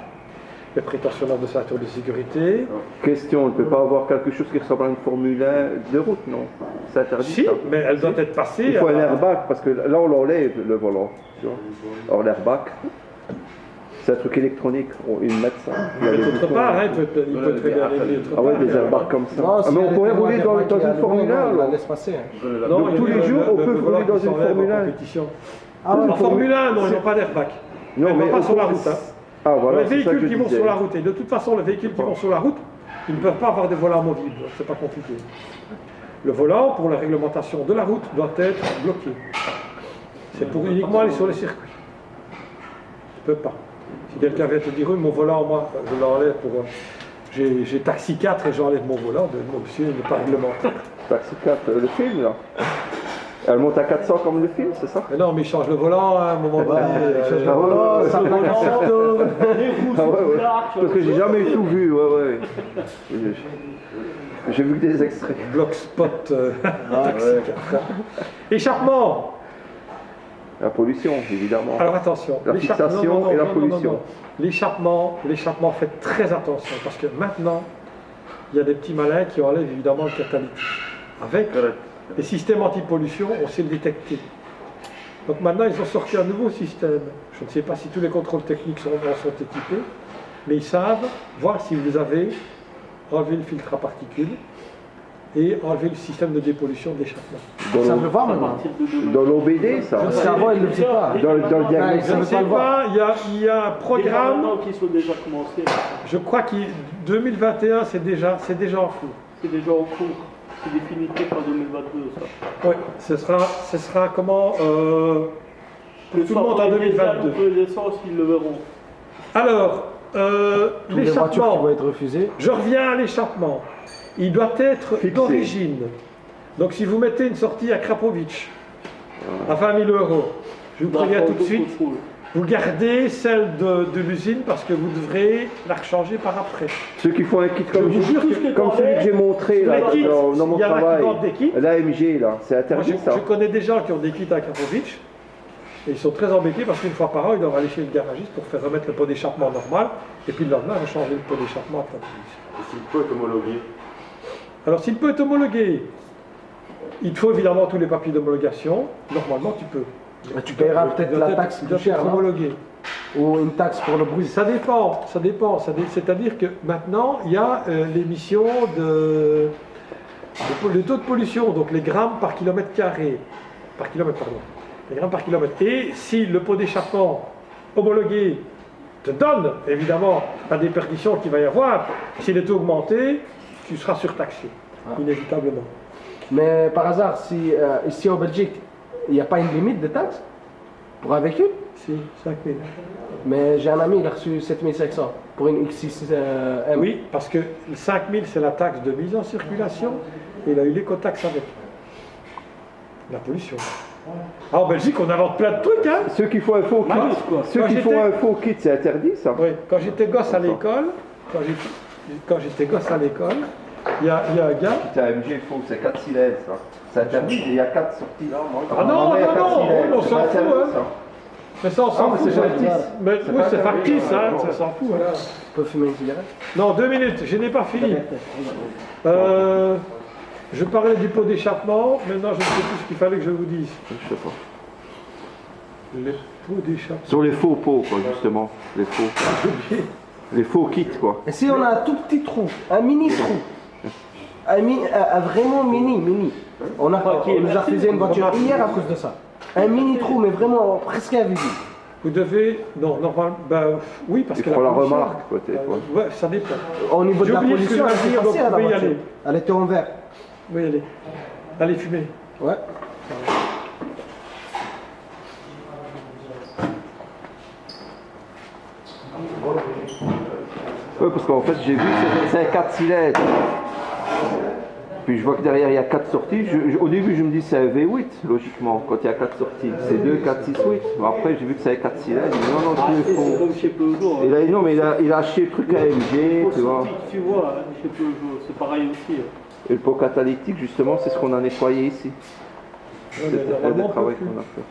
les prétentionnaires de ceinture de sécurité. Question, on ne peut pas avoir quelque chose qui ressemble à une Formule 1 de route, non? C'est interdit. Si, ça. mais elle doit être passée. Il faut un airbag, parce que là on l'enlève le volant. Tu vois. Or l'airbag, c'est un truc électronique, ils mettent ça. Mais d'autre part, hein, il peut très bien régler autre Ah ouais, part. des airbags comme ça. Non, Ah, mais on pourrait rouler dans une Formule 1 alors. Laisse passer. Donc tous les jours, on peut rouler dans une Formule 1. En Formule 1, non, ils n'ont pas d'airbag. Non, mais pas sur la route. Hein. Ah, voilà, les c'est ça que véhicules je qui vont disais. sur la route, et de toute façon, les véhicules qui vont sur la route, ils ne peuvent pas avoir des volants movibles, c'est pas compliqué. Le volant, pour la réglementation de la route, doit être bloqué. C'est pour uniquement aller sur les circuits. Tu ne peux pas. Si quelqu'un vient te dire, oui, mon volant, moi, je l'enlève pour... J'ai taxi 4 et j'enlève mon volant, mon monsieur, il n'est pas réglementé. Taxi 4, le film là. Elle monte à 400 comme le film, c'est ça? Mais non, mais il change le volant à un moment donné. il change le volant, ça le va volant. Ah ouais. Parce que j'ai jamais tout vu, ouais. J'ai vu que des extraits. Bloc spot, taxi 4. Échappement. La pollution, évidemment. Alors attention, La fixation et la pollution. L'échappement, faites très attention parce que maintenant, il y a des petits malins qui enlèvent évidemment le catalytique. Avec les systèmes anti-pollution, on sait le détecter. Donc maintenant, ils ont sorti un nouveau système. Je ne sais pas si tous les contrôles techniques sont équipés, mais ils savent voir si vous avez enlevé le filtre à particules et enlever le système de dépollution de l'échappement. Ça veut voir maintenant. Dans l'OBD, ça. Parce qu'avant, il ne le faisait pas. Dans le Je diagnostic. ne sais pas, il y a un programme, qui sont déjà commencés. je crois que 2021 c'est déjà en cours. C'est déjà en cours. C'est définitif en 2022, ça. Oui, ce sera comment pour tout le monde en 2022. Pour les essences, ils le verront. Alors, Toutes les voitures qui l'échappement, vont être refusées. je reviens à l'échappement. Il doit être Fixé. d'origine. Donc si vous mettez une sortie à Krapovic à 20 000 €, je vous préviens tout de suite, vous gardez celle de l'usine parce que vous devrez la rechanger par après. Ceux qui font un kit comme, Je vous jure que comme celui que j'ai montré là, les kits, dans mon il y en a qui travail. vendent des kits. L'AMG là, c'est Moi, interdit ça. je connais des gens qui ont des kits à Krapovic et ils sont très embêtés parce qu'une fois par an, ils doivent aller chez le garagiste pour faire remettre le pot d'échappement normal et puis le lendemain, changer le pot d'échappement à Krapovic. Et s'il peut être homologué? Alors s'il peut être homologué, il te faut évidemment tous les papiers d'homologation. Normalement, tu peux. Mais tu paieras peut-être la taxe il plus doit chère, être non? homologué. Ou une taxe pour le bruit. Ça dépend. C'est-à-dire que maintenant, il y a l'émission de le taux de pollution, donc les grammes par kilomètre carré. Les grammes par kilomètre. Et si le pot d'échappement homologué te donne évidemment la déperdition qu'il va y avoir. S'il est augmenté, tu seras surtaxé, inévitablement. Mais par hasard, si ici en Belgique, il n'y a pas une limite de taxes pour un véhicule? Si, 5 000. Mais j'ai un ami, il a reçu 7500 pour une X6M. Oui, parce que 5 000 c'est la taxe de mise en circulation et il a eu l'écotaxe avec. La pollution. Ah, en Belgique, on invente plein de trucs, hein. Ceux qui font un faux Malus, kit, quoi. ceux Quand qui font j'étais- un faux kit, c'est interdit ça. Oui, quand j'étais gosse à l'école, quand j'étais gosse à l'école, il y a un gars. Putain, MG faux, c'est 4 cylindres ça. C'est interdit, il y a 4 sorties. Ah non, il y a non, 4 non, cylindres, on c'est s'en pas fout, interdit, hein. ça. Mais ça, on s'en Ah, mais fout. c'est ça. factice. Mais C'est oui, pas c'est interdit. factice, hein, ça s'en fout. Hein. Tu peux fumer une cigarette? Non, 2 minutes, je n'ai pas fini. Je parlais du pot d'échappement, maintenant je ne sais plus ce qu'il fallait que je vous dise. Je sais pas. Les pots d'échappement. Sur les faux pots, quoi, justement. Les faux. Les faux kits, quoi. Et si on a un tout petit trou, un mini trou, un vraiment mini. On nous a refusé une voiture hier à cause de ça. Un mini trou, mais vraiment presque invisible. Vous devez. Non, normalement. Ben, oui, parce Il que faut la pollution, remarque, peut-être. Ouais. ouais, ça dépend. Au niveau de J'ai la oublié ce que pollution, je elle voulais s'est dire, passée donc à la vous pouvez y voiture. aller. Elle était en vert. Oui, allez. Allez fumer. Ouais. Ouais, parce qu'en fait, j'ai vu, c'est un 4 cylindres. Puis je vois que derrière, il y a 4 sorties. Au début, je me dis c'est un V8, logiquement, quand il y a 4 sorties. C'est 2, 4, 6, 8. Mais après, j'ai vu que c'est un 4 cylindres. Je dis non, non, tu C'est es faux. comme chez Peugeot. Et là, non, mais il a acheté le truc AMG, tu vois. Tu vois, hein, chez Peugeot, c'est pareil aussi. Et le pot catalytique, justement, c'est ce qu'on a nettoyé ici. Ouais, C'est mais le normalement, travail on peut qu'on a fait.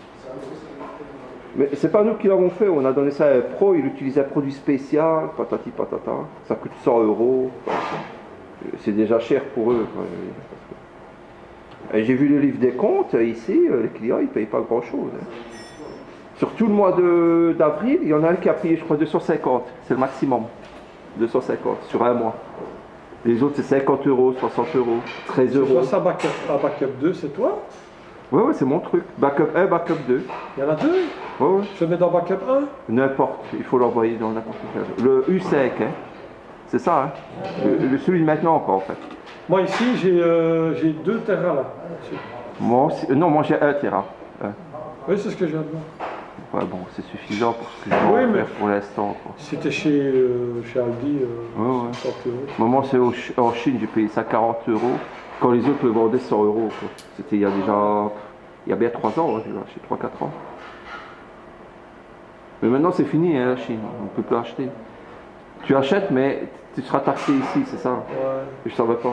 Mais c'est pas nous qui l'avons fait, on a donné ça à un pro, il utilisait un produit spécial, patati patata, ça coûte 100 €. C'est déjà cher pour eux. Quoi. Et j'ai vu le livre des comptes, ici, les clients ils payent pas grand chose. Sur tout le mois d'avril, il y en a un qui a payé, je crois, 250, c'est le maximum. 250 sur un mois. Les autres, c'est 50 €, 60 €, 13 C'est quoi €. ça, backup 2, c'est toi? Ouais, c'est mon truc. Backup 1, backup 2. Il y en a 2? Ouais. Je mets dans backup 1? N'importe, il faut l'envoyer dans n'importe quel. Le U5, hein. C'est ça, hein. Celui de maintenant, quoi, en fait. Moi ici, j'ai 2 terras là. Moi aussi, non, moi j'ai 1 Tera. Oui, c'est ce que je viens de voir. Ouais, bon, c'est suffisant pour ce que je Oui, vais en mais- faire pour l'instant, quoi. C'était chez Aldi, Ouais. 100 €. Moi, c'est en Chine, j'ai payé ça 40 €. Quand les autres le vendaient 100 €, quoi. C'était il y a déjà. Il y a bien 3 ans, hein, j'ai acheté 3-4 ans. Mais maintenant, c'est fini, hein, la Chine. On ne peut plus acheter. Tu achètes, mais tu seras taxé ici, c'est ça? Ouais. Je savais pas.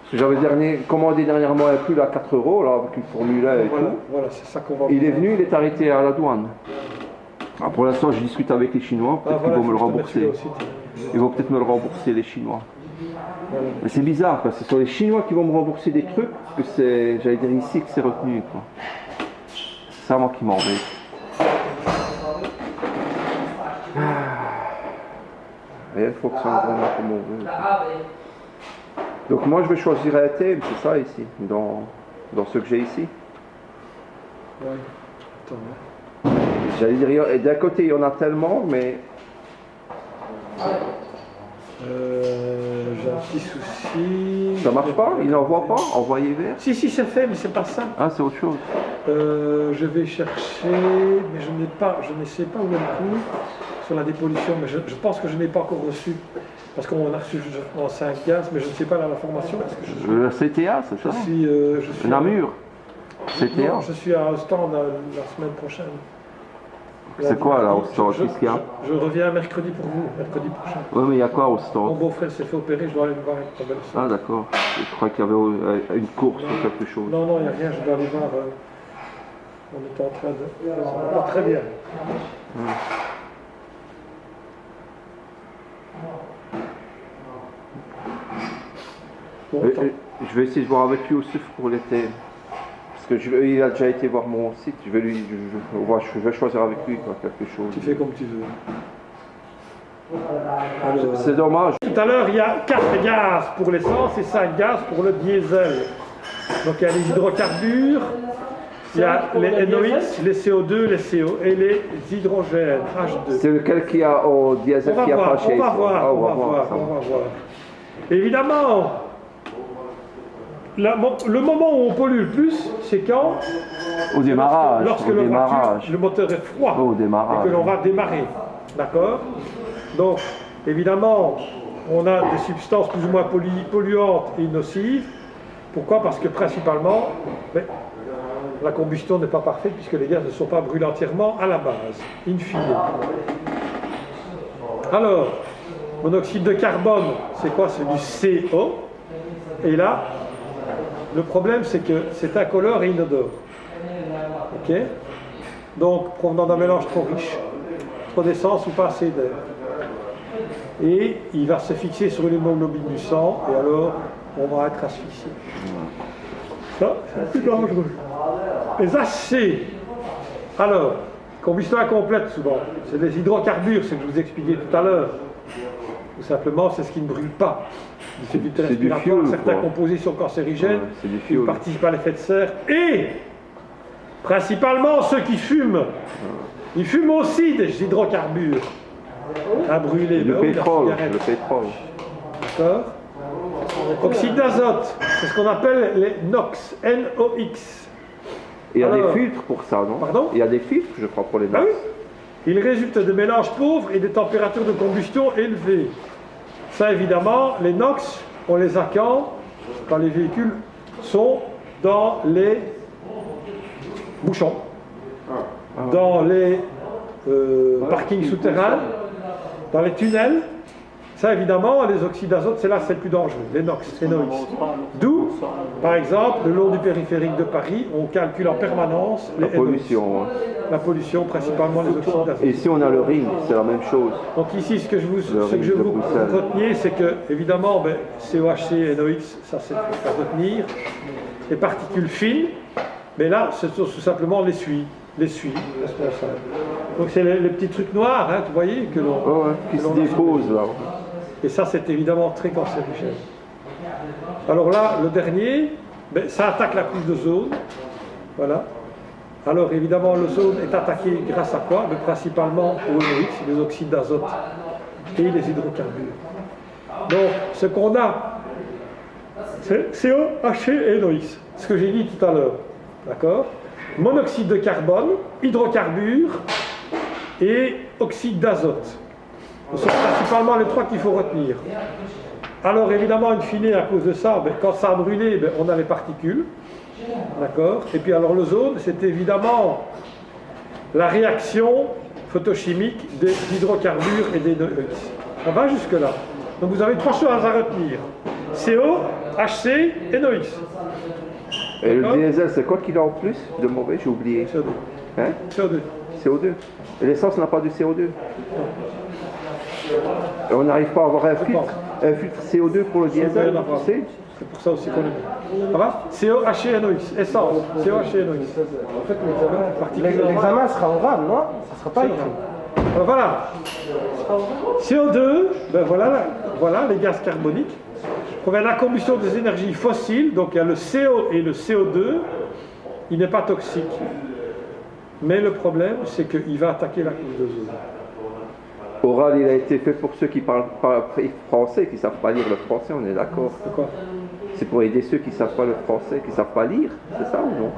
Parce que j'avais commandé dernièrement un pull à 4 € là, avec une formulaire et Voilà, tout. voilà, c'est ça qu'on va Il est voir. venu, il est arrêté à la douane. Alors pour l'instant, je discute avec les Chinois, Ah, peut-être voilà, qu'ils vont me le faut que je te mette rembourser. celui-là aussi, tiens. Ils vont peut-être me le rembourser, les Chinois. Voilà. Mais c'est bizarre, quoi. Ce sont les Chinois qui vont me rembourser des trucs, parce que c'est, j'allais dire ici que c'est retenu, quoi. C'est ça, moi, qui m'embête. Rien ne fonctionne vraiment comme on veut. Donc moi, je vais choisir un thème, c'est ça, ici, dans ce que j'ai ici. Ouais. Attends, hein. J'allais dire, et d'un côté, il y en a tellement, mais J'ai un petit souci. ça marche pas. Il n'envoie pas, envoyer vers. Si, c'est fait, mais c'est pas ça. Ah, c'est autre chose. Je vais chercher, mais je ne sais pas où est le coup sur la dépollution, mais je pense que je n'ai pas encore reçu. Parce qu'on a reçu en 5 gaz, mais je ne sais pas l'information parce que Le CTA, c'est ça? je suis Namur. CTA. Non, je suis à Ostende la semaine prochaine. C'est quoi là, au stand? Je- Qu'est-ce qu'il y a? Je reviens mercredi pour vous, mercredi prochain. Ouais, mais il y a quoi au Mon stand? beau-frère s'est fait opérer, je dois aller le voir avec ma belle-sœur. Ah, d'accord. Je crois qu'il y avait une course ou quelque chose. Non, il n'y a rien, je dois aller voir. On est en train de. Ça va très bien. Bon, attends. Je vais essayer de voir avec lui aussi pour l'été. Parce que il a déjà été voir mon site. Je vais choisir avec lui quoi, quelque chose. Tu fais comme tu veux. Alors, C'est dommage. tout à l'heure, il y a 4 gaz pour l'essence et 5 gaz pour le diesel. Donc il y a les hydrocarbures, Il y a les NOx, les CO2, les CO et les hydrogènes, H2. C'est lequel qui a au diesel qui a fâché? On va voir, Ah, on va voir. Évidemment, le moment où on pollue le plus, c'est quand? Au démarrage. Lorsque Au démarrage. le moteur est froid Au démarrage. et que l'on va démarrer. D'accord? Donc, évidemment, on a des substances plus ou moins polluantes et nocives. Pourquoi? Parce que principalement, la combustion n'est pas parfaite puisque les gaz ne sont pas brûlés entièrement à la base, in fine. Alors, monoxyde de carbone, c'est quoi? C'est du CO. Et là, le problème, c'est que c'est incolore et inodore. Ok? Donc, provenant d'un mélange trop riche, trop d'essence ou pas assez d'air. Et il va se fixer sur l'hémoglobine du sang, et alors, on va être asphyxié. Ça, c'est plus dangereux. Les HC, alors, combustion incomplète souvent, c'est des hydrocarbures, c'est ce que je vous expliquais tout à l'heure. Tout simplement, c'est ce qui ne brûle pas. C'est du respiratoire, certains composés sont cancérigènes, ils participent à l'effet de serre, et principalement ceux qui fument. Ils fument aussi des hydrocarbures à brûler. Le pétrole. D'accord. Oxyde d'azote, c'est ce qu'on appelle les NOx, NOx. Il y a des filtres pour ça, non? Pardon? Il y a des filtres, je crois, pour les NOx. Ah oui. Il résulte de mélanges pauvres et des températures de combustion élevées. Ça, évidemment, les NOx, on les a quand les véhicules sont dans les bouchons, dans les parkings souterrains, dans les tunnels. Ça, évidemment, les oxydes d'azote, c'est le plus dangereux, les NOx, les NOx. D'où, par exemple, le long du périphérique de Paris, on calcule en permanence les pollution. NOx. La pollution, principalement les oxydes d'azote. Et si on a le ring, c'est la même chose. Donc ici, ce que je veux vous retenir, c'est que, évidemment, COHC et NOx, ça c'est à retenir. Les particules fines, mais là, ce sont tout simplement les suies responsables. Donc c'est les petits trucs noirs, hein, vous voyez, que l'on qui se déposent là. Et ça, c'est évidemment très cancérigène. Alors là, le dernier, ça attaque la couche d'ozone. Voilà. Alors évidemment, l'ozone est attaqué grâce à quoi? Principalement aux NOx, les oxydes d'azote et les hydrocarbures. Donc, ce qu'on a, c'est CO, HC et NOx. Ce que j'ai dit tout à l'heure. D'accord? Monoxyde de carbone, hydrocarbures et oxyde d'azote. Ce sont principalement les trois qu'il faut retenir. Alors évidemment, in fine, à cause de ça, quand ça a brûlé, on a les particules. D'accord? Et puis alors l'ozone, c'est évidemment la réaction photochimique des hydrocarbures et des NOx. On va jusque-là. Donc vous avez trois choses à retenir. CO, HC et NOx. Et le diesel, c'est quoi qu'il a en plus de mauvais? J'ai oublié. CO2. Hein? CO2. CO2. Et l'essence n'a pas de CO2. Et on n'arrive pas à avoir un filtre CO2 pour le diesel. C'est pour ça aussi qu'on est. Ça va? CO, HC et NOx. Essence. CO, HC et NOx. En fait, l'examen sera oral, non? Ça ne sera pas écrit. Alors voilà. CO2, voilà les gaz carboniques. Provient de la combustion des énergies fossiles, donc il y a le CO et le CO2, il n'est pas toxique. Mais le problème, c'est qu'il va attaquer la couche d'ozone. Oral, il a été fait pour ceux qui parlent pas français, qui ne savent pas lire le français, on est d'accord? Pourquoi? C'est pour aider ceux qui ne savent pas le français, qui ne savent pas lire, c'est ça ou non?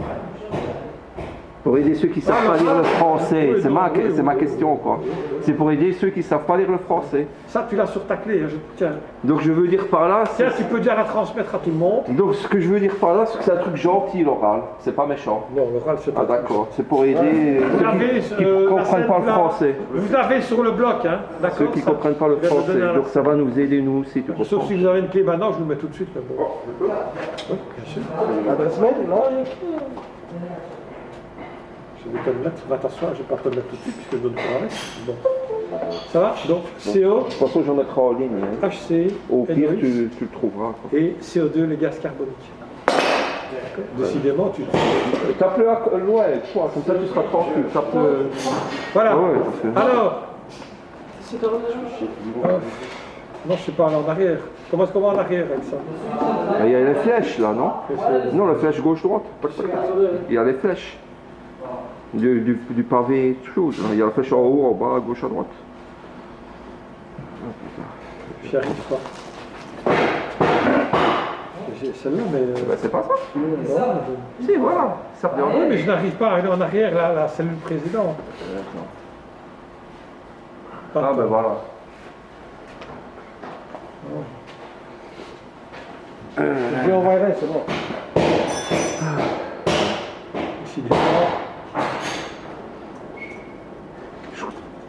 Pour aider ceux qui ne savent pas lire le français, c'est ma question quoi. C'est pour aider ceux qui ne savent pas lire le français. Ça, tu l'as sur ta clé, tiens. Donc je veux dire par là... Tiens, tu peux déjà la transmettre à tout le monde. Donc ce que je veux dire par là, c'est que c'est un truc gentil l'oral, c'est pas méchant. Non, l'oral c'est pas... Ah d'accord, c'est pour aider ceux qui ne comprennent pas le français. Vous l'avez sur le bloc, hein, d'accord? Ceux qui ne comprennent pas le français, donc ça va nous aider nous aussi, tu comprends? Sauf si vous avez une clé maintenant, je vous mets tout de suite. Là, bon. Oui, bien sûr. Adresse mail? Non, Je vais te le mettre, va t'asseoir, je ne vais pas te le mettre tout de suite puisque je donne pour avec. Bon. Ça va? Donc CO, de toute façon, j'en mettrai en ligne. Hein. HC, au pire, NOx, tu le trouveras. Quoi. Et CO2, les gaz carboniques. Décidément, tu... Tape-le loin, toi, comme ça tu seras tranquille. Tape-le... Voilà. Ouais, alors... Non, je ne sais pas, en arrière. Comment est-ce qu'on va en arrière avec ça? Il y a les flèches là, non? Non, la flèche gauche-droite. Il y a les flèches. du pavé, toujours. Il y a la flèche en haut, en bas, à gauche, à droite. J'y arrive pas. J'ai celle-là, mais. Ben, c'est pas ça. Non, Si, voilà. Ça revient en oui, haut. mais je n'arrive pas à aller en arrière, la cellule précédente. Ah ben voilà. Je lui envoyerai, c'est bon. Ici, des ports.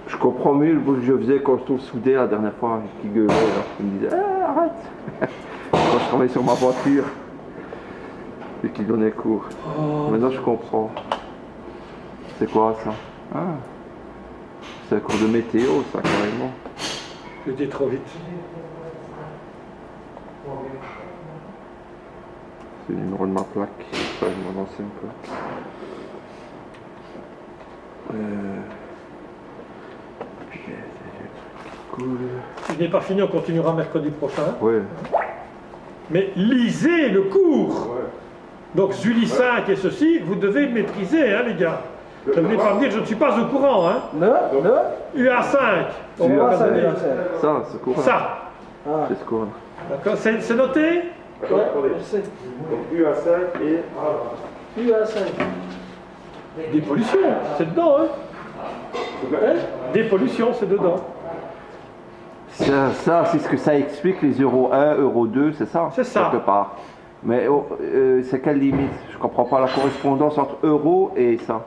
Je comprends mieux le bruit que je faisais quand je soudais la dernière fois, qui gueulait, là. Il me disait arrête quand je travaillais sur ma voiture. Et qui donnait cours. Oh, Maintenant je comprends. C'est quoi ça? Ah. C'est un cours de météo, ça, carrément. je dis trop vite. C'est le numéro de ma plaque. Ça, je m'en lancer un peu. Cool. Si je n'ai pas fini, on continuera mercredi prochain. Ouais. Mais lisez le cours. Donc Zuli 5 et ceci, vous devez le maîtriser, hein, les gars. Ne venez pas me dire que je ne suis pas au courant. Hein. UA5. On va pas donner. Ça, ce cours-là. Ça. C'est ce cours-là. D'accord. C'est noté? Attendez. Donc UA5 et. Dépollution, c'est dedans. Hein. Hein? Dépollution, c'est dedans. Ça c'est ce que ça explique, les Euro 1, Euro 2, c'est ça? C'est ça. Quelque part. Mais c'est quelle limite? Je comprends pas la correspondance entre euro et ça.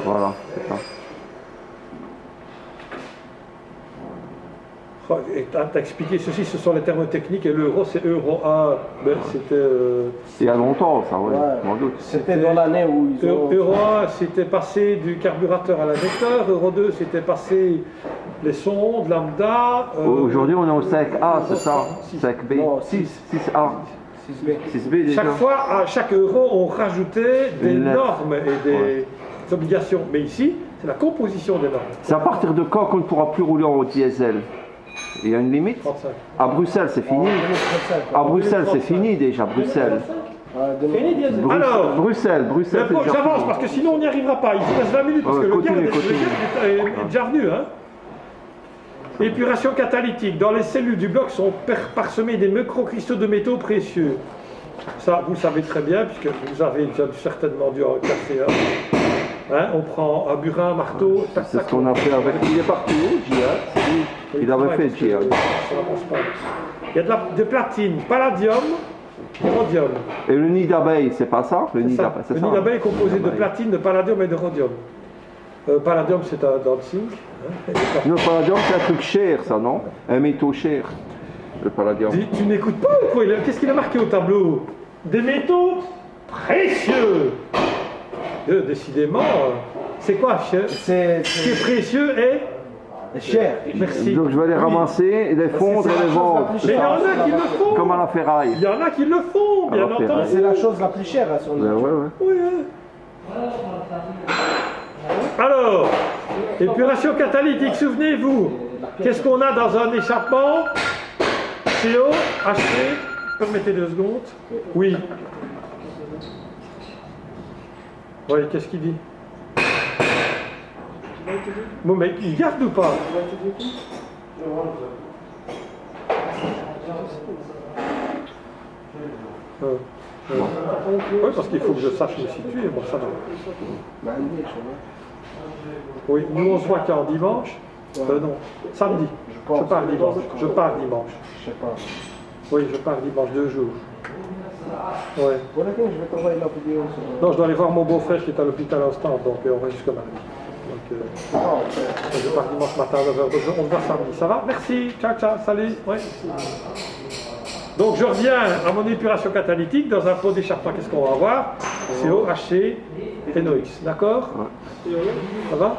Voilà, c'est ça. Et t'as expliqué ceci, ce sont les termes techniques, et l'euro, c'est euro 1. Ben, c'était. Il y a longtemps, ça, oui, Ouais. je m'en doute. C'était dans l'année où ils ont... Euro 1, c'était passé du carburateur à l'injecteur. Euro 2, c'était passé les sondes, lambda. Aujourd'hui, on est au 5A, c'est ça? 5B? Non, 6A. 6B. 6B déjà. Chaque fois, à chaque euro, on rajoutait des Une lettre. normes et des obligations. Mais ici, c'est la composition des normes. C'est à partir de quand qu'on ne pourra plus rouler en diesel? Il y a une limite? 35. À Bruxelles, c'est fini. À Bruxelles, c'est fini déjà, Bruxelles. Alors, Bruxelles, c'est déjà j'avance fini. parce que sinon on n'y arrivera pas. Il se reste 20 minutes parce Ouais, que le continue, gars continue. est déjà venu. Hein. Épuration catalytique. Dans les cellules du bloc sont parsemés des microcristaux de métaux précieux. Ça, vous savez très bien, puisque vous avez déjà certainement dû en casser un. Hein, on prend un burin, un marteau, tac, C'est tac. ce qu'on a fait avec. Il est parti où, Jihad? C'est lui. Il avait fait Jihad. Ça avance pas. Il y a de platine, palladium et rhodium. Et le nid d'abeille, c'est pas ça? Le C'est nid ça. d'abeille, c'est Le ça? nid d'abeille est composé de D'abeille. platine, de palladium et de rhodium. Palladium, c'est dans le zinc. Hein, Le palladium, c'est un truc cher, ça, non? Un métaux cher. Le palladium. Tu n'écoutes pas ou quoi? Qu'est-ce qu'il a marqué au tableau? Des métaux précieux. Décidément, c'est quoi? Ce qui est précieux est... Cher. Merci. Donc je vais les ramasser, les fondre et les vendre. Mais il y en a qui le font. Comme à la ferraille. Il y en a qui le font, bien À la ferraille. entendu. C'est la chose la plus chère à son Ben ouais, ouais. Oui, hein. Alors, épuration catalytique, souvenez-vous, qu'est-ce qu'on a dans un échappement? CO, HC, permettez 2 secondes. Oui. Oui, qu'est-ce qu'il dit? Bon, mais il garde ou pas? Oui, parce qu'il faut que je sache me situer. Bon, ça va. Oui, nous on se voit quand dimanche? Non, samedi. Je pars dimanche. Je pars dimanche. Je sais pas. Oui, je pars dimanche, 2 jours. Ouais. Pour laquelle je vais t'envoyer la vidéo sur... Non, je dois aller voir mon beau-frère qui est à l'hôpital à Ostende, donc on va jusqu'à mardi. Donc, je pars dimanche matin à 9h, donc on se voit samedi. Ça va? Merci, ciao, ciao, salut. Ouais. Donc je reviens à mon épuration catalytique. Dans un pot d'échappement, qu'est-ce qu'on va avoir? CO, HC et NOx, d'accord? Ça va?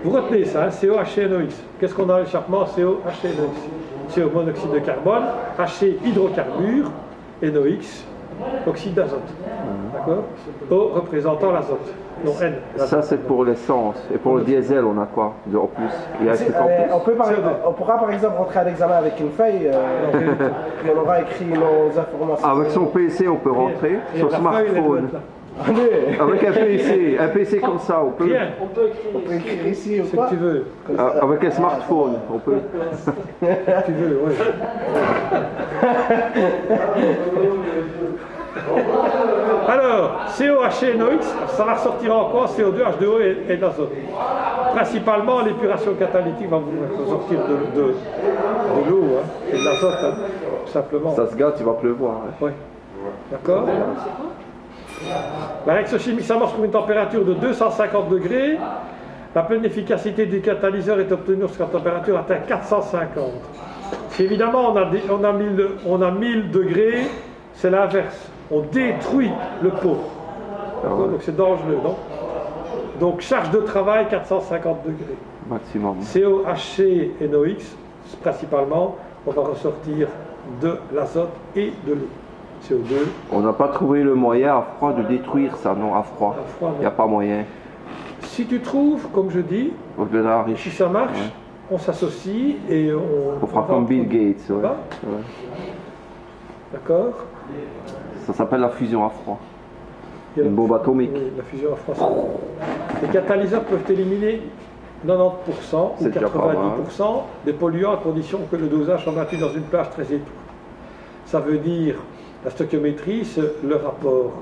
Vous retenez ça, hein? CO, HC et NOx. Qu'est-ce qu'on a à l'échappement? CO, HC et NOx. CO, monoxyde de carbone, HC, hydrocarbures, et NOx, oxyde d'azote. D'accord? O représentant l'azote. Non, N. Ça c'est pour l'essence. Et pour le diesel, on a quoi en plus? Il y a un truc en plus. On pourra par exemple rentrer à l'examen avec une feuille et on aura écrit nos informations. Avec son PC, on peut rentrer. Et Son la feuille, elle doit smartphone. être là. Allez, Avec un PC comme ça, on peut. Rien, On peut écrire on peut ici. écrire ici ou c'est quoi que tu veux. Avec un smartphone, on peut. Tu veux, oui. Alors, COH et NOx, ça va ressortir en quoi? CO2, H2O et de l'azote. Principalement, l'épuration catalytique va vous sortir de l'eau et de l'azote, tout simplement. Ça se gâte, il va pleuvoir. Hein. Oui. D'accord. La réaction chimique s'amorce pour une température de 250 degrés. La pleine efficacité du catalyseur est obtenue lorsque la température atteint 450. Si évidemment on a 1000 degrés, c'est l'inverse. On détruit le pot. D'accord. Donc c'est dangereux, non? Donc charge de travail 450 degrés. Maximum. COHC et NOx, principalement, on va ressortir de l'azote et de l'eau. CO2. On n'a pas trouvé le moyen à froid de détruire ça, non, à froid. À froid, non. Il n'y a pas moyen. Si tu trouves, comme je dis, Au-delà de la riche. si ça marche, Ouais. on s'associe et On fera comme Bill Gates. Ouais. Va. Ouais. D'accord. Ça s'appelle la fusion à froid. Il y a Une bombe atomique. Oui, la fusion à froid. Les catalyseurs peuvent éliminer 90% ou C'est déjà pas 90% des polluants à condition que le dosage soit maintenu dans une plage très étroite. Ça veut dire, la stoichiométrie, c'est le rapport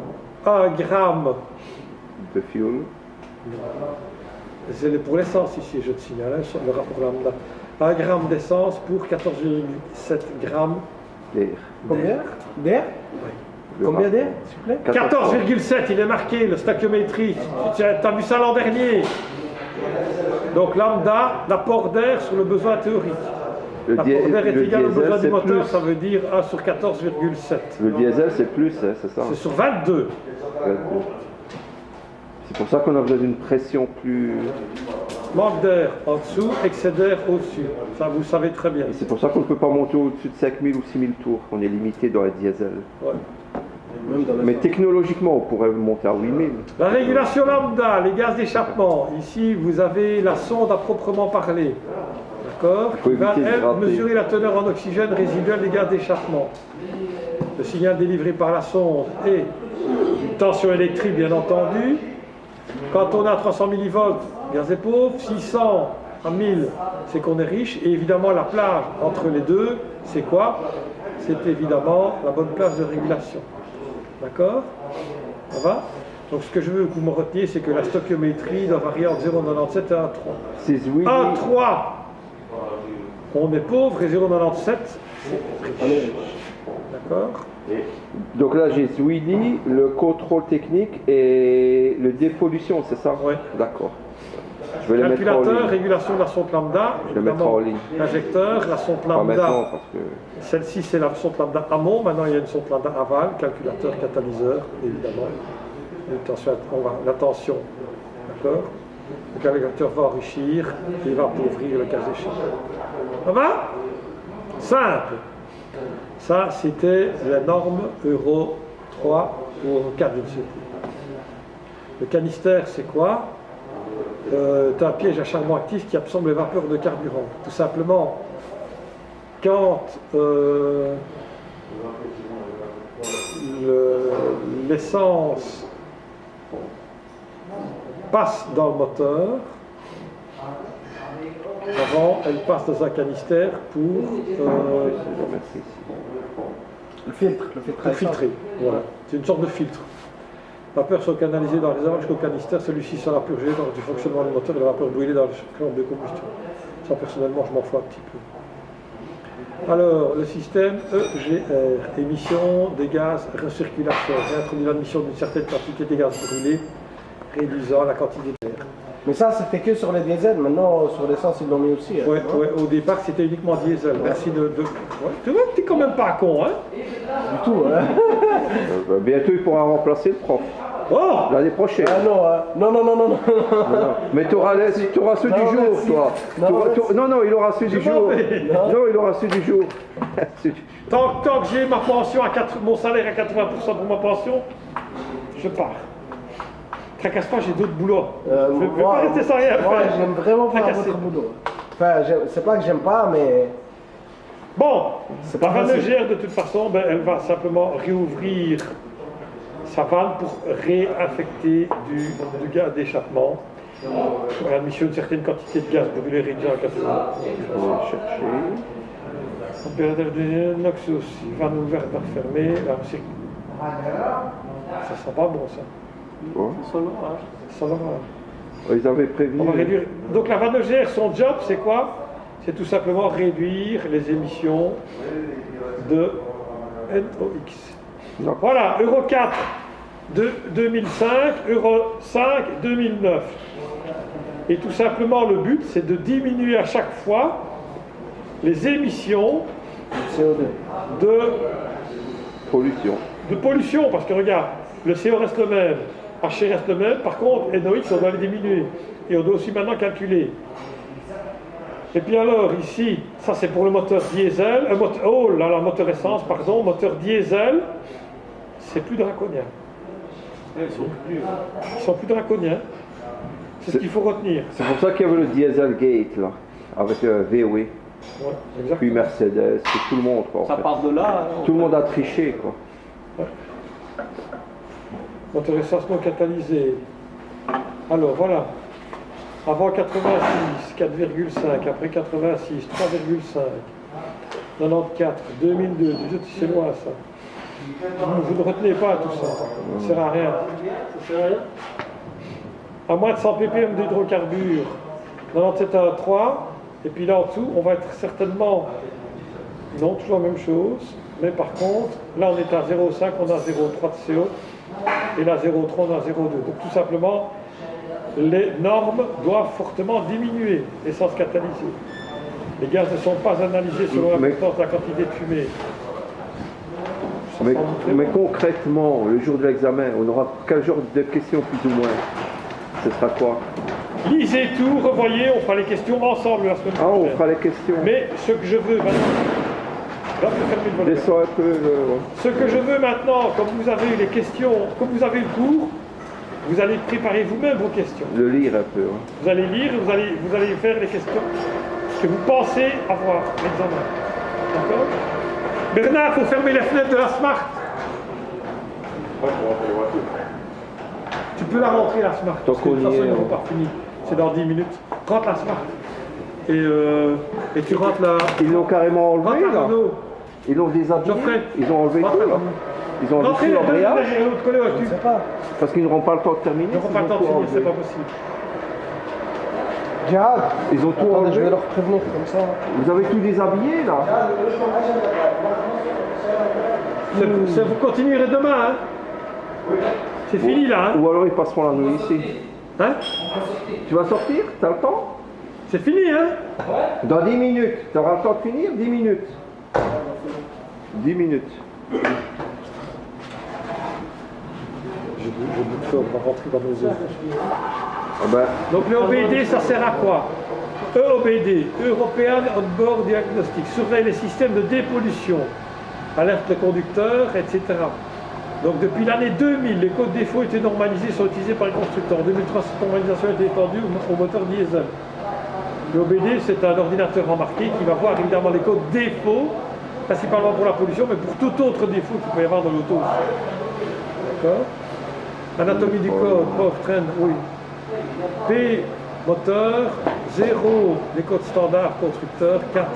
1 gramme, De fuel. c'est pour l'essence ici, je te signale, hein, le rapport lambda. 1 gramme d'essence pour 14,7 grammes D'air. Combien D'air Le Combien rapport. d'air, s'il vous plaît 14,7, il est marqué, le stoichiométrie. Tu as vu ça l'an dernier. Donc lambda, l'apport d'air sur le besoin théorique. L'apport d'air est égal au besoin du c'est moteur, plus. ça veut dire 1 sur 14,7. Le diesel, c'est plus, hein, c'est ça. C'est sur 22. C'est pour ça qu'on a besoin d'une pression plus. Manque d'air en dessous, excès d'air au-dessus. Ça, vous savez très bien. Et c'est pour ça qu'on ne peut pas monter au-dessus de 5000 ou 6000 tours. On est limité dans le diesel. Ouais. Même dans la- Mais technologiquement, on pourrait monter à 8000. La régulation lambda, les gaz d'échappement. Ici, vous avez la sonde à proprement parler. D'accord? Faut Qui va, éviter de elle, gratter. mesurer la teneur en oxygène résiduelle des gaz d'échappement. Le signal délivré par la sonde et une tension électrique, bien entendu. Quand on a 300 millivolts, gaz est pauvre. 600 à 1000, c'est qu'on est riche. Et évidemment, la plage entre les deux, c'est quoi? C'est évidemment la bonne plage de régulation. D'accord? Ça va? Donc ce que je veux que vous me reteniez, c'est que la stoichiométrie doit varier entre 0,97 et 1,3. C'est oui. 1,3, on est pauvre, et 0,97, c'est riche. D'accord? Donc là, j'ai Zwilly, le contrôle technique et le dépollution, c'est ça? Ouais. D'accord. Je vais les mettre en Calculateur, ligne. régulation de la sonde lambda. Je vais les mettre en ligne. L'injecteur, la sonde Pas maintenant lambda. parce que. Celle-ci, c'est la sonde lambda amont. Maintenant, il y a une sonde lambda aval, calculateur, catalyseur, évidemment. La tension. D'accord? Le calculateur va enrichir et il va appauvrir le cas échéant. Ça va? Simple. Ça, c'était la norme Euro 3 ou Euro 4, je ne sais plus. Le canister, c'est quoi? Tu as un piège à charbon actif qui absorbe les vapeurs de carburant. Tout simplement, quand l'essence passe dans le moteur, avant, elle passe dans un canister pour Merci. Le filtre, le filtre. pour filtrer. Voilà. C'est une sorte de filtre. Les vapeurs sont canalisées dans les réservoirs jusqu'au canister. Celui-ci sera purgé lors du fonctionnement du moteur et la vapeur brûlée dans le chambre de combustion. Ça, personnellement, je m'en fous un petit peu. Alors, le système EGR, émission des gaz, recirculation, réintroduit l'admission d'une certaine quantité de gaz brûlés, réduisant la quantité d'air. Mais ça, c'était que sur les diesels. Maintenant, sur l'essence, ils l'ont mis aussi. hein, Ouais, tu vois. ouais, au départ, c'était uniquement diesel. Merci de... Ouais. Tu vois, t'es quand même pas con, hein? Du tout, hein. Bientôt, il pourra remplacer le prof. Oh! L'année prochaine. Ah non, hein. Non, non, non, non, non. Mais tu auras ceux du Non, jour, merci. toi. Non, merci. Non, il aura ceux du Je m'en jour. vais. Non, il aura ceux du jour. Ceux du- Tant que j'ai ma pension à mon salaire à 80% pour ma pension, je pars. Tracasse pas, j'ai d'autres boulots. Je ne vais pas rester sans rien moi, faire. j'aime vraiment pas Tracasser. votre boulot. Enfin, c'est pas que j'aime pas, mais Bon, C'est la pas fameuse facile. GR de toute façon, ben, elle va simplement réouvrir sa vanne pour réaffecter du gaz d'échappement. Pour l'admission d'une certaine quantité de gaz brûlé réduit en 80. On va chercher. Température de inox aussi, vanne ouverte, barre fermée. Là, ça sent pas bon ça. Bon. Ça sent l'orage. Ils avaient prévu. On va réduire. Donc la vanne EGR, son job, c'est quoi? C'est tout simplement réduire les émissions de NOx. Non. Voilà, Euro 4 de 2005, Euro 5 2009. Et tout simplement, le but, c'est de diminuer à chaque fois les émissions de pollution. Parce que regarde, le CO reste le même, HC reste le même, par contre, NOx, on doit les diminuer. Et on doit aussi maintenant calculer. Et puis alors, ici, ça c'est pour le moteur diesel, moteur essence, pardon, moteur diesel, c'est plus draconien. Ils sont plus draconiens. C'est ce qu'il faut retenir. C'est pour ça qu'il y avait le Dieselgate, là, avec VW, Ouais, puis Mercedes, puis tout le monde, quoi. Ça part de là. Tout le monde a triché, quoi. Moteur essence non catalysé. Alors voilà. Avant 86, 4,5. Après 86, 3,5. 94, 2002. C'est loin ça. Vous ne retenez pas tout ça. Ça ne sert à rien. Ça sert à rien. À moins de 100 ppm d'hydrocarbures. 97 à 3. Et puis là en dessous, on va être certainement. Non, toujours la même chose. Mais par contre, là on est à 0,5, on a 0,3 de CO. Et là 0,3, on a 0,2. Donc tout simplement, les normes doivent fortement diminuer, l'essence catalysée. Les gaz ne sont pas analysés selon l'importance de la quantité de fumée. Mais concrètement, le jour de l'examen, on aura quel genre de questions plus ou moins? Ce sera quoi? Lisez tout, revoyez, on fera les questions ensemble la semaine prochaine. Ah, on fera les questions. Mais ce que je veux maintenant... Là, je ferme le volet. Descends un peu Ce que je veux maintenant, comme vous avez eu les questions, comme vous avez le cours, vous allez préparer vous-même vos questions. le lire un peu. Hein. Vous allez lire, vous allez faire les questions que vous pensez avoir l'examen. D'accord? Bernard, il faut fermer les fenêtres de la Smart. Ouais, pour rentrer les voitures. Tu peux la rentrer la Smart. Tant Parce que de qu'on toute y façon, est, ils n'ont ouais. pas fini. C'est dans 10 minutes. Rentre la Smart. Et tu rentres la. Ils l'ont carrément enlevé Rentre la là. Renault. Ils l'ont déshabillé. Geoffrey. Ils ont enlevé Rentre tout la là. Renault. Ils ont enlevé Rentrez tout les leur deux bréage. derrière l'autre collé Je ne sais pas. Parce qu'ils n'auront pas le temps de terminer. Ils n'auront pas le temps de finir, c'est pas possible. Djihad, Ils ont tout attendez, je vais enlevé. leur prévenir comme ça. Vous avez tout déshabillé là. Vous continuerez demain, hein? C'est fini là, hein? Ou alors ils passeront la nuit ici. Hein? Tu vas sortir? T'as le temps? C'est fini, hein? Dans 10 minutes. Tu auras le temps de finir? 10 minutes. 10 minutes. J'ai beaucoup de choses, on va rentrer dans nos œuvres. Ah ben, Donc le OBD, ça sert à quoi? EOBD, European Outboard Diagnostic, surveille les systèmes de dépollution, alerte les conducteurs, etc. Donc depuis l'année 2000, les codes défauts étaient normalisés, sont utilisés par les constructeurs. En 2003, cette normalisation a été étendue au moteur diesel. Le OBD, c'est un ordinateur embarqué qui va voir évidemment les codes défauts, principalement pour la pollution, mais pour tout autre défaut qu'il peut y avoir dans l'auto. D'accord? Anatomie du code, powertrain, oui. P, moteur, 0, les codes standards, constructeur, 4,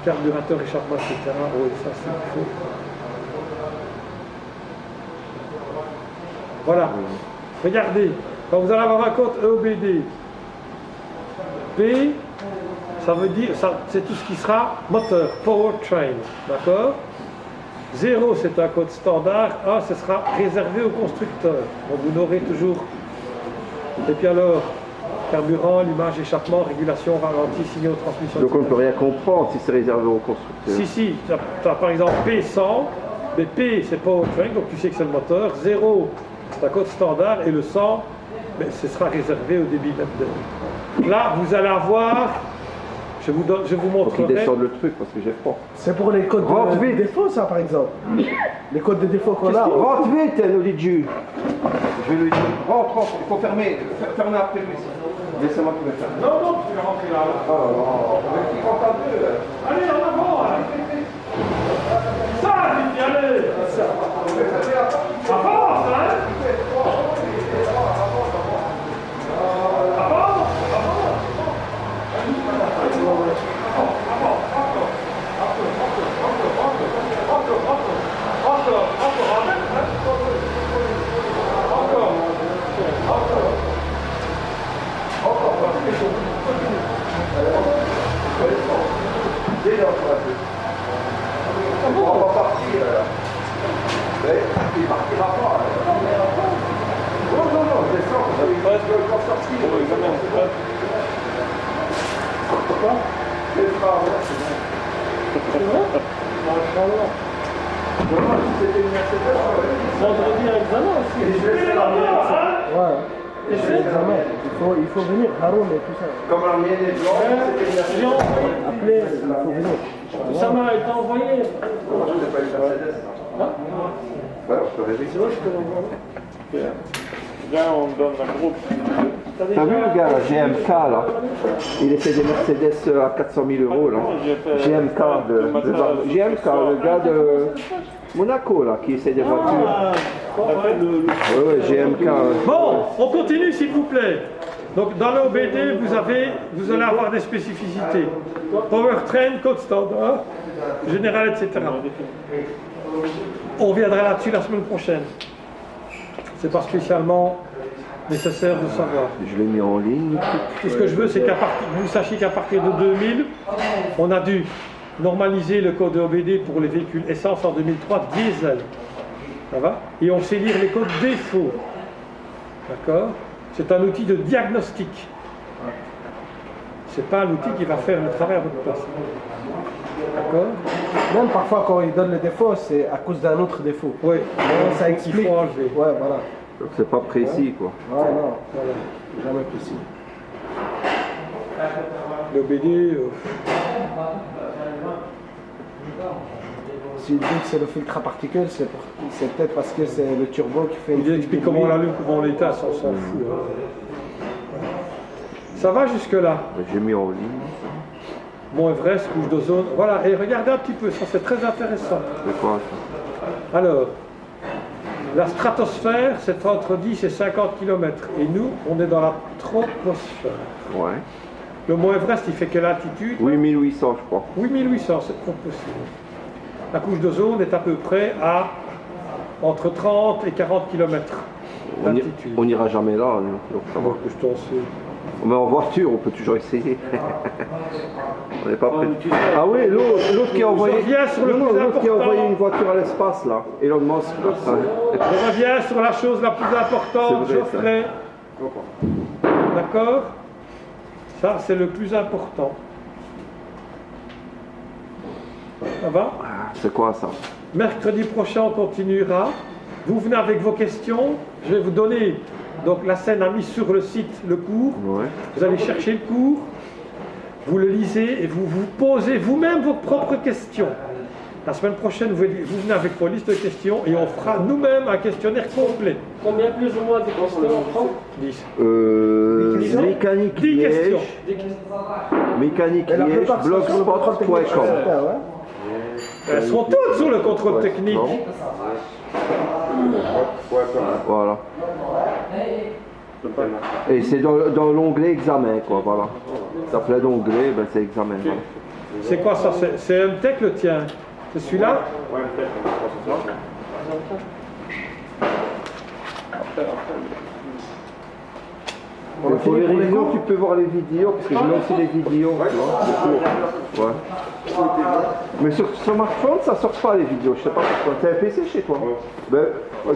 carburateur, échappement, etc. Oui, ça c'est il faut. Voilà. Regardez, quand vous allez avoir un code EOBD, P, ça veut dire, c'est tout ce qui sera moteur, powertrain, d'accord? 0, c'est un code standard, 1, ce sera réservé au constructeur. Donc vous n'aurez toujours. Et puis alors, carburant, allumage, échappement, régulation, ralenti, signaux de transmission. donc on ne etc. peut rien comprendre si c'est réservé aux constructeurs. Si, tu as par exemple P100, mais P c'est powertrain, donc tu sais que c'est le moteur. 0, c'est un code standard, et le 100, mais ce sera réservé au débit même de. Là, vous allez avoir, je vous Faut qu'ils montrerai. descendent le truc parce que j'ai froid. C'est pour les codes Rentre de vite. défaut, ça, par exemple. Les codes de défaut qu'on a. Rentre vite, Nolidju. Je vais lui dire. Rentre, il faut fermer. Fermez après lui. Laissez-moi tout le faire. Non, tu vas rentrer là. Oh là là. Qui rentre à deux. Allez, en avant, là. Ça, vite, allez. Ça. vendredi à examen aussi. Ouais. C'est l'examen. Il faut venir, Haroun et tout ça. Comme la mienne est blanche, J'ai envoyé. Appelez, il faut venir. Ça m'a été envoyé. je n'ai pas eu Mercedes. Ouais, je peux rêver. Là, on donne un groupe. T'as vu le gars, là, GMK, là? Il essaie des Mercedes à 400 000 euros, là. GMK, GMK, le gars de Monaco, là, qui essaie des voitures. Ouais, GMK. Bon, on continue s'il vous plaît. Donc dans l'OBD, vous allez avoir des spécificités. Powertrain, code standard, général, etc. On reviendra là-dessus la semaine prochaine. C'est pas spécialement nécessaire de savoir. Je l'ai mis en ligne. Tout ce que je veux, c'est que vous sachiez qu'à partir de 2000, on a dû normaliser le code OBD pour les véhicules essence en 2003 diesel. Ça va? Et on sait lire les codes défauts. D'accord? C'est un outil de diagnostic. C'est pas un outil qui va faire le travail à votre place. D'accord? Même parfois quand ils donnent le défaut, c'est à cause d'un autre défaut. Oui. Ça explique. Il faut enlever. Ouais, voilà. Donc c'est pas précis, quoi. Ouais, non, voilà. Jamais possible. L'OBD, S'il dit que c'est le filtre à particules, c'est peut-être parce que c'est le turbo qui fait une il fuite explique de comment on l'huile. l'allume, comment on l'éteint, ça, on s'en fout. Hein. Ça va jusque-là? J'ai mis en ligne. Mont Everest, couche d'ozone. Voilà, et regardez un petit peu, ça c'est très intéressant. C'est quoi ça? Alors, la stratosphère, c'est entre 10 et 50 km. Et nous, on est dans la troposphère. Ouais. Le Mont Everest, il fait quelle altitude? 8800, je crois. 8800, c'est trop possible. La couche d'ozone est à peu près à entre 30 et 40 km d'altitude. On n'ira jamais là, nous, donc ça va. Je t'en sais. Mais en voiture, on peut toujours essayer. On n'est pas prêt. Ah oui, l'autre qui a envoyé. Je reviens sur le plus l'autre qui a important. envoyé une voiture à l'espace, là. Elon Musk, là. Je reviens sur la chose la plus importante, C'est vrai, ça. Geoffrey. D'accord? Ça, c'est le plus important. Ça va? C'est quoi ça? Mercredi prochain, on continuera. Vous venez avec vos questions. Je vais vous donner. Donc, la scène a mis sur le site le cours. Ouais. Vous allez chercher le cours. Vous le lisez et vous vous posez vous-même vos propres questions. La semaine prochaine, vous venez avec vos listes de questions et on fera nous-mêmes un questionnaire complet. Combien plus ou moins de questions on prend? 10. Mécanique 10 Liège. questions. Mécanique Et la Liège, plupart sont sur le contrôle technique. blogspot.com. Ouais. Elles seront toutes sur le contrôle technique. Non. Voilà. Et c'est dans l'onglet examen, quoi, voilà. Ça plaît d'onglet, ben c'est examen. Voilà. C'est quoi ça? C'est MTech le tien? C'est celui-là? Ouais, peut-être. Pour les réunions, tu peux voir les vidéos, parce que je mets aussi les vidéos, tu vois, de cours. Ouais. Mais sur smartphone, ça sort pas les vidéos, je sais pas pourquoi. T'as un PC chez toi? Ben,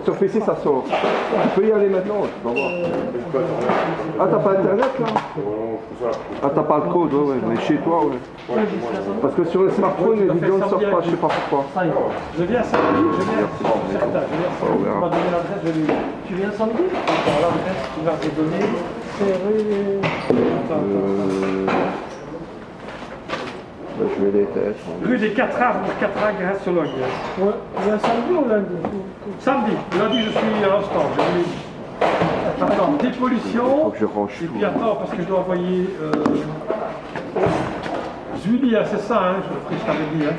sur PC, ça sort. Tu peux y aller maintenant, tu vas voir. Ah, t'as pas internet là? Ah, t'as pas le code, ouais, mais chez toi, ouais. Parce que sur le smartphone, les vidéos ne sortent pas, je sais pas pourquoi. Je viens samedi, je viens certain, je viens samedi. Tu m'as donné l'adresse, je l'ai. Tu viens samedi? Par l'adresse, tu vas te donner. C'est rue. Ben, je vais les têtes. Rue des 4 arbres, 4 arbres, Sologne. Ouais. Tu viens samedi ou lundi? Samedi, lundi je suis à l'instant, je vous l'ai dit. Attends, dépollution. Faut que je range Et tout. puis attends, parce que je dois envoyer. Julie, hein, c'est ça, hein, je t'avais dit. Hein.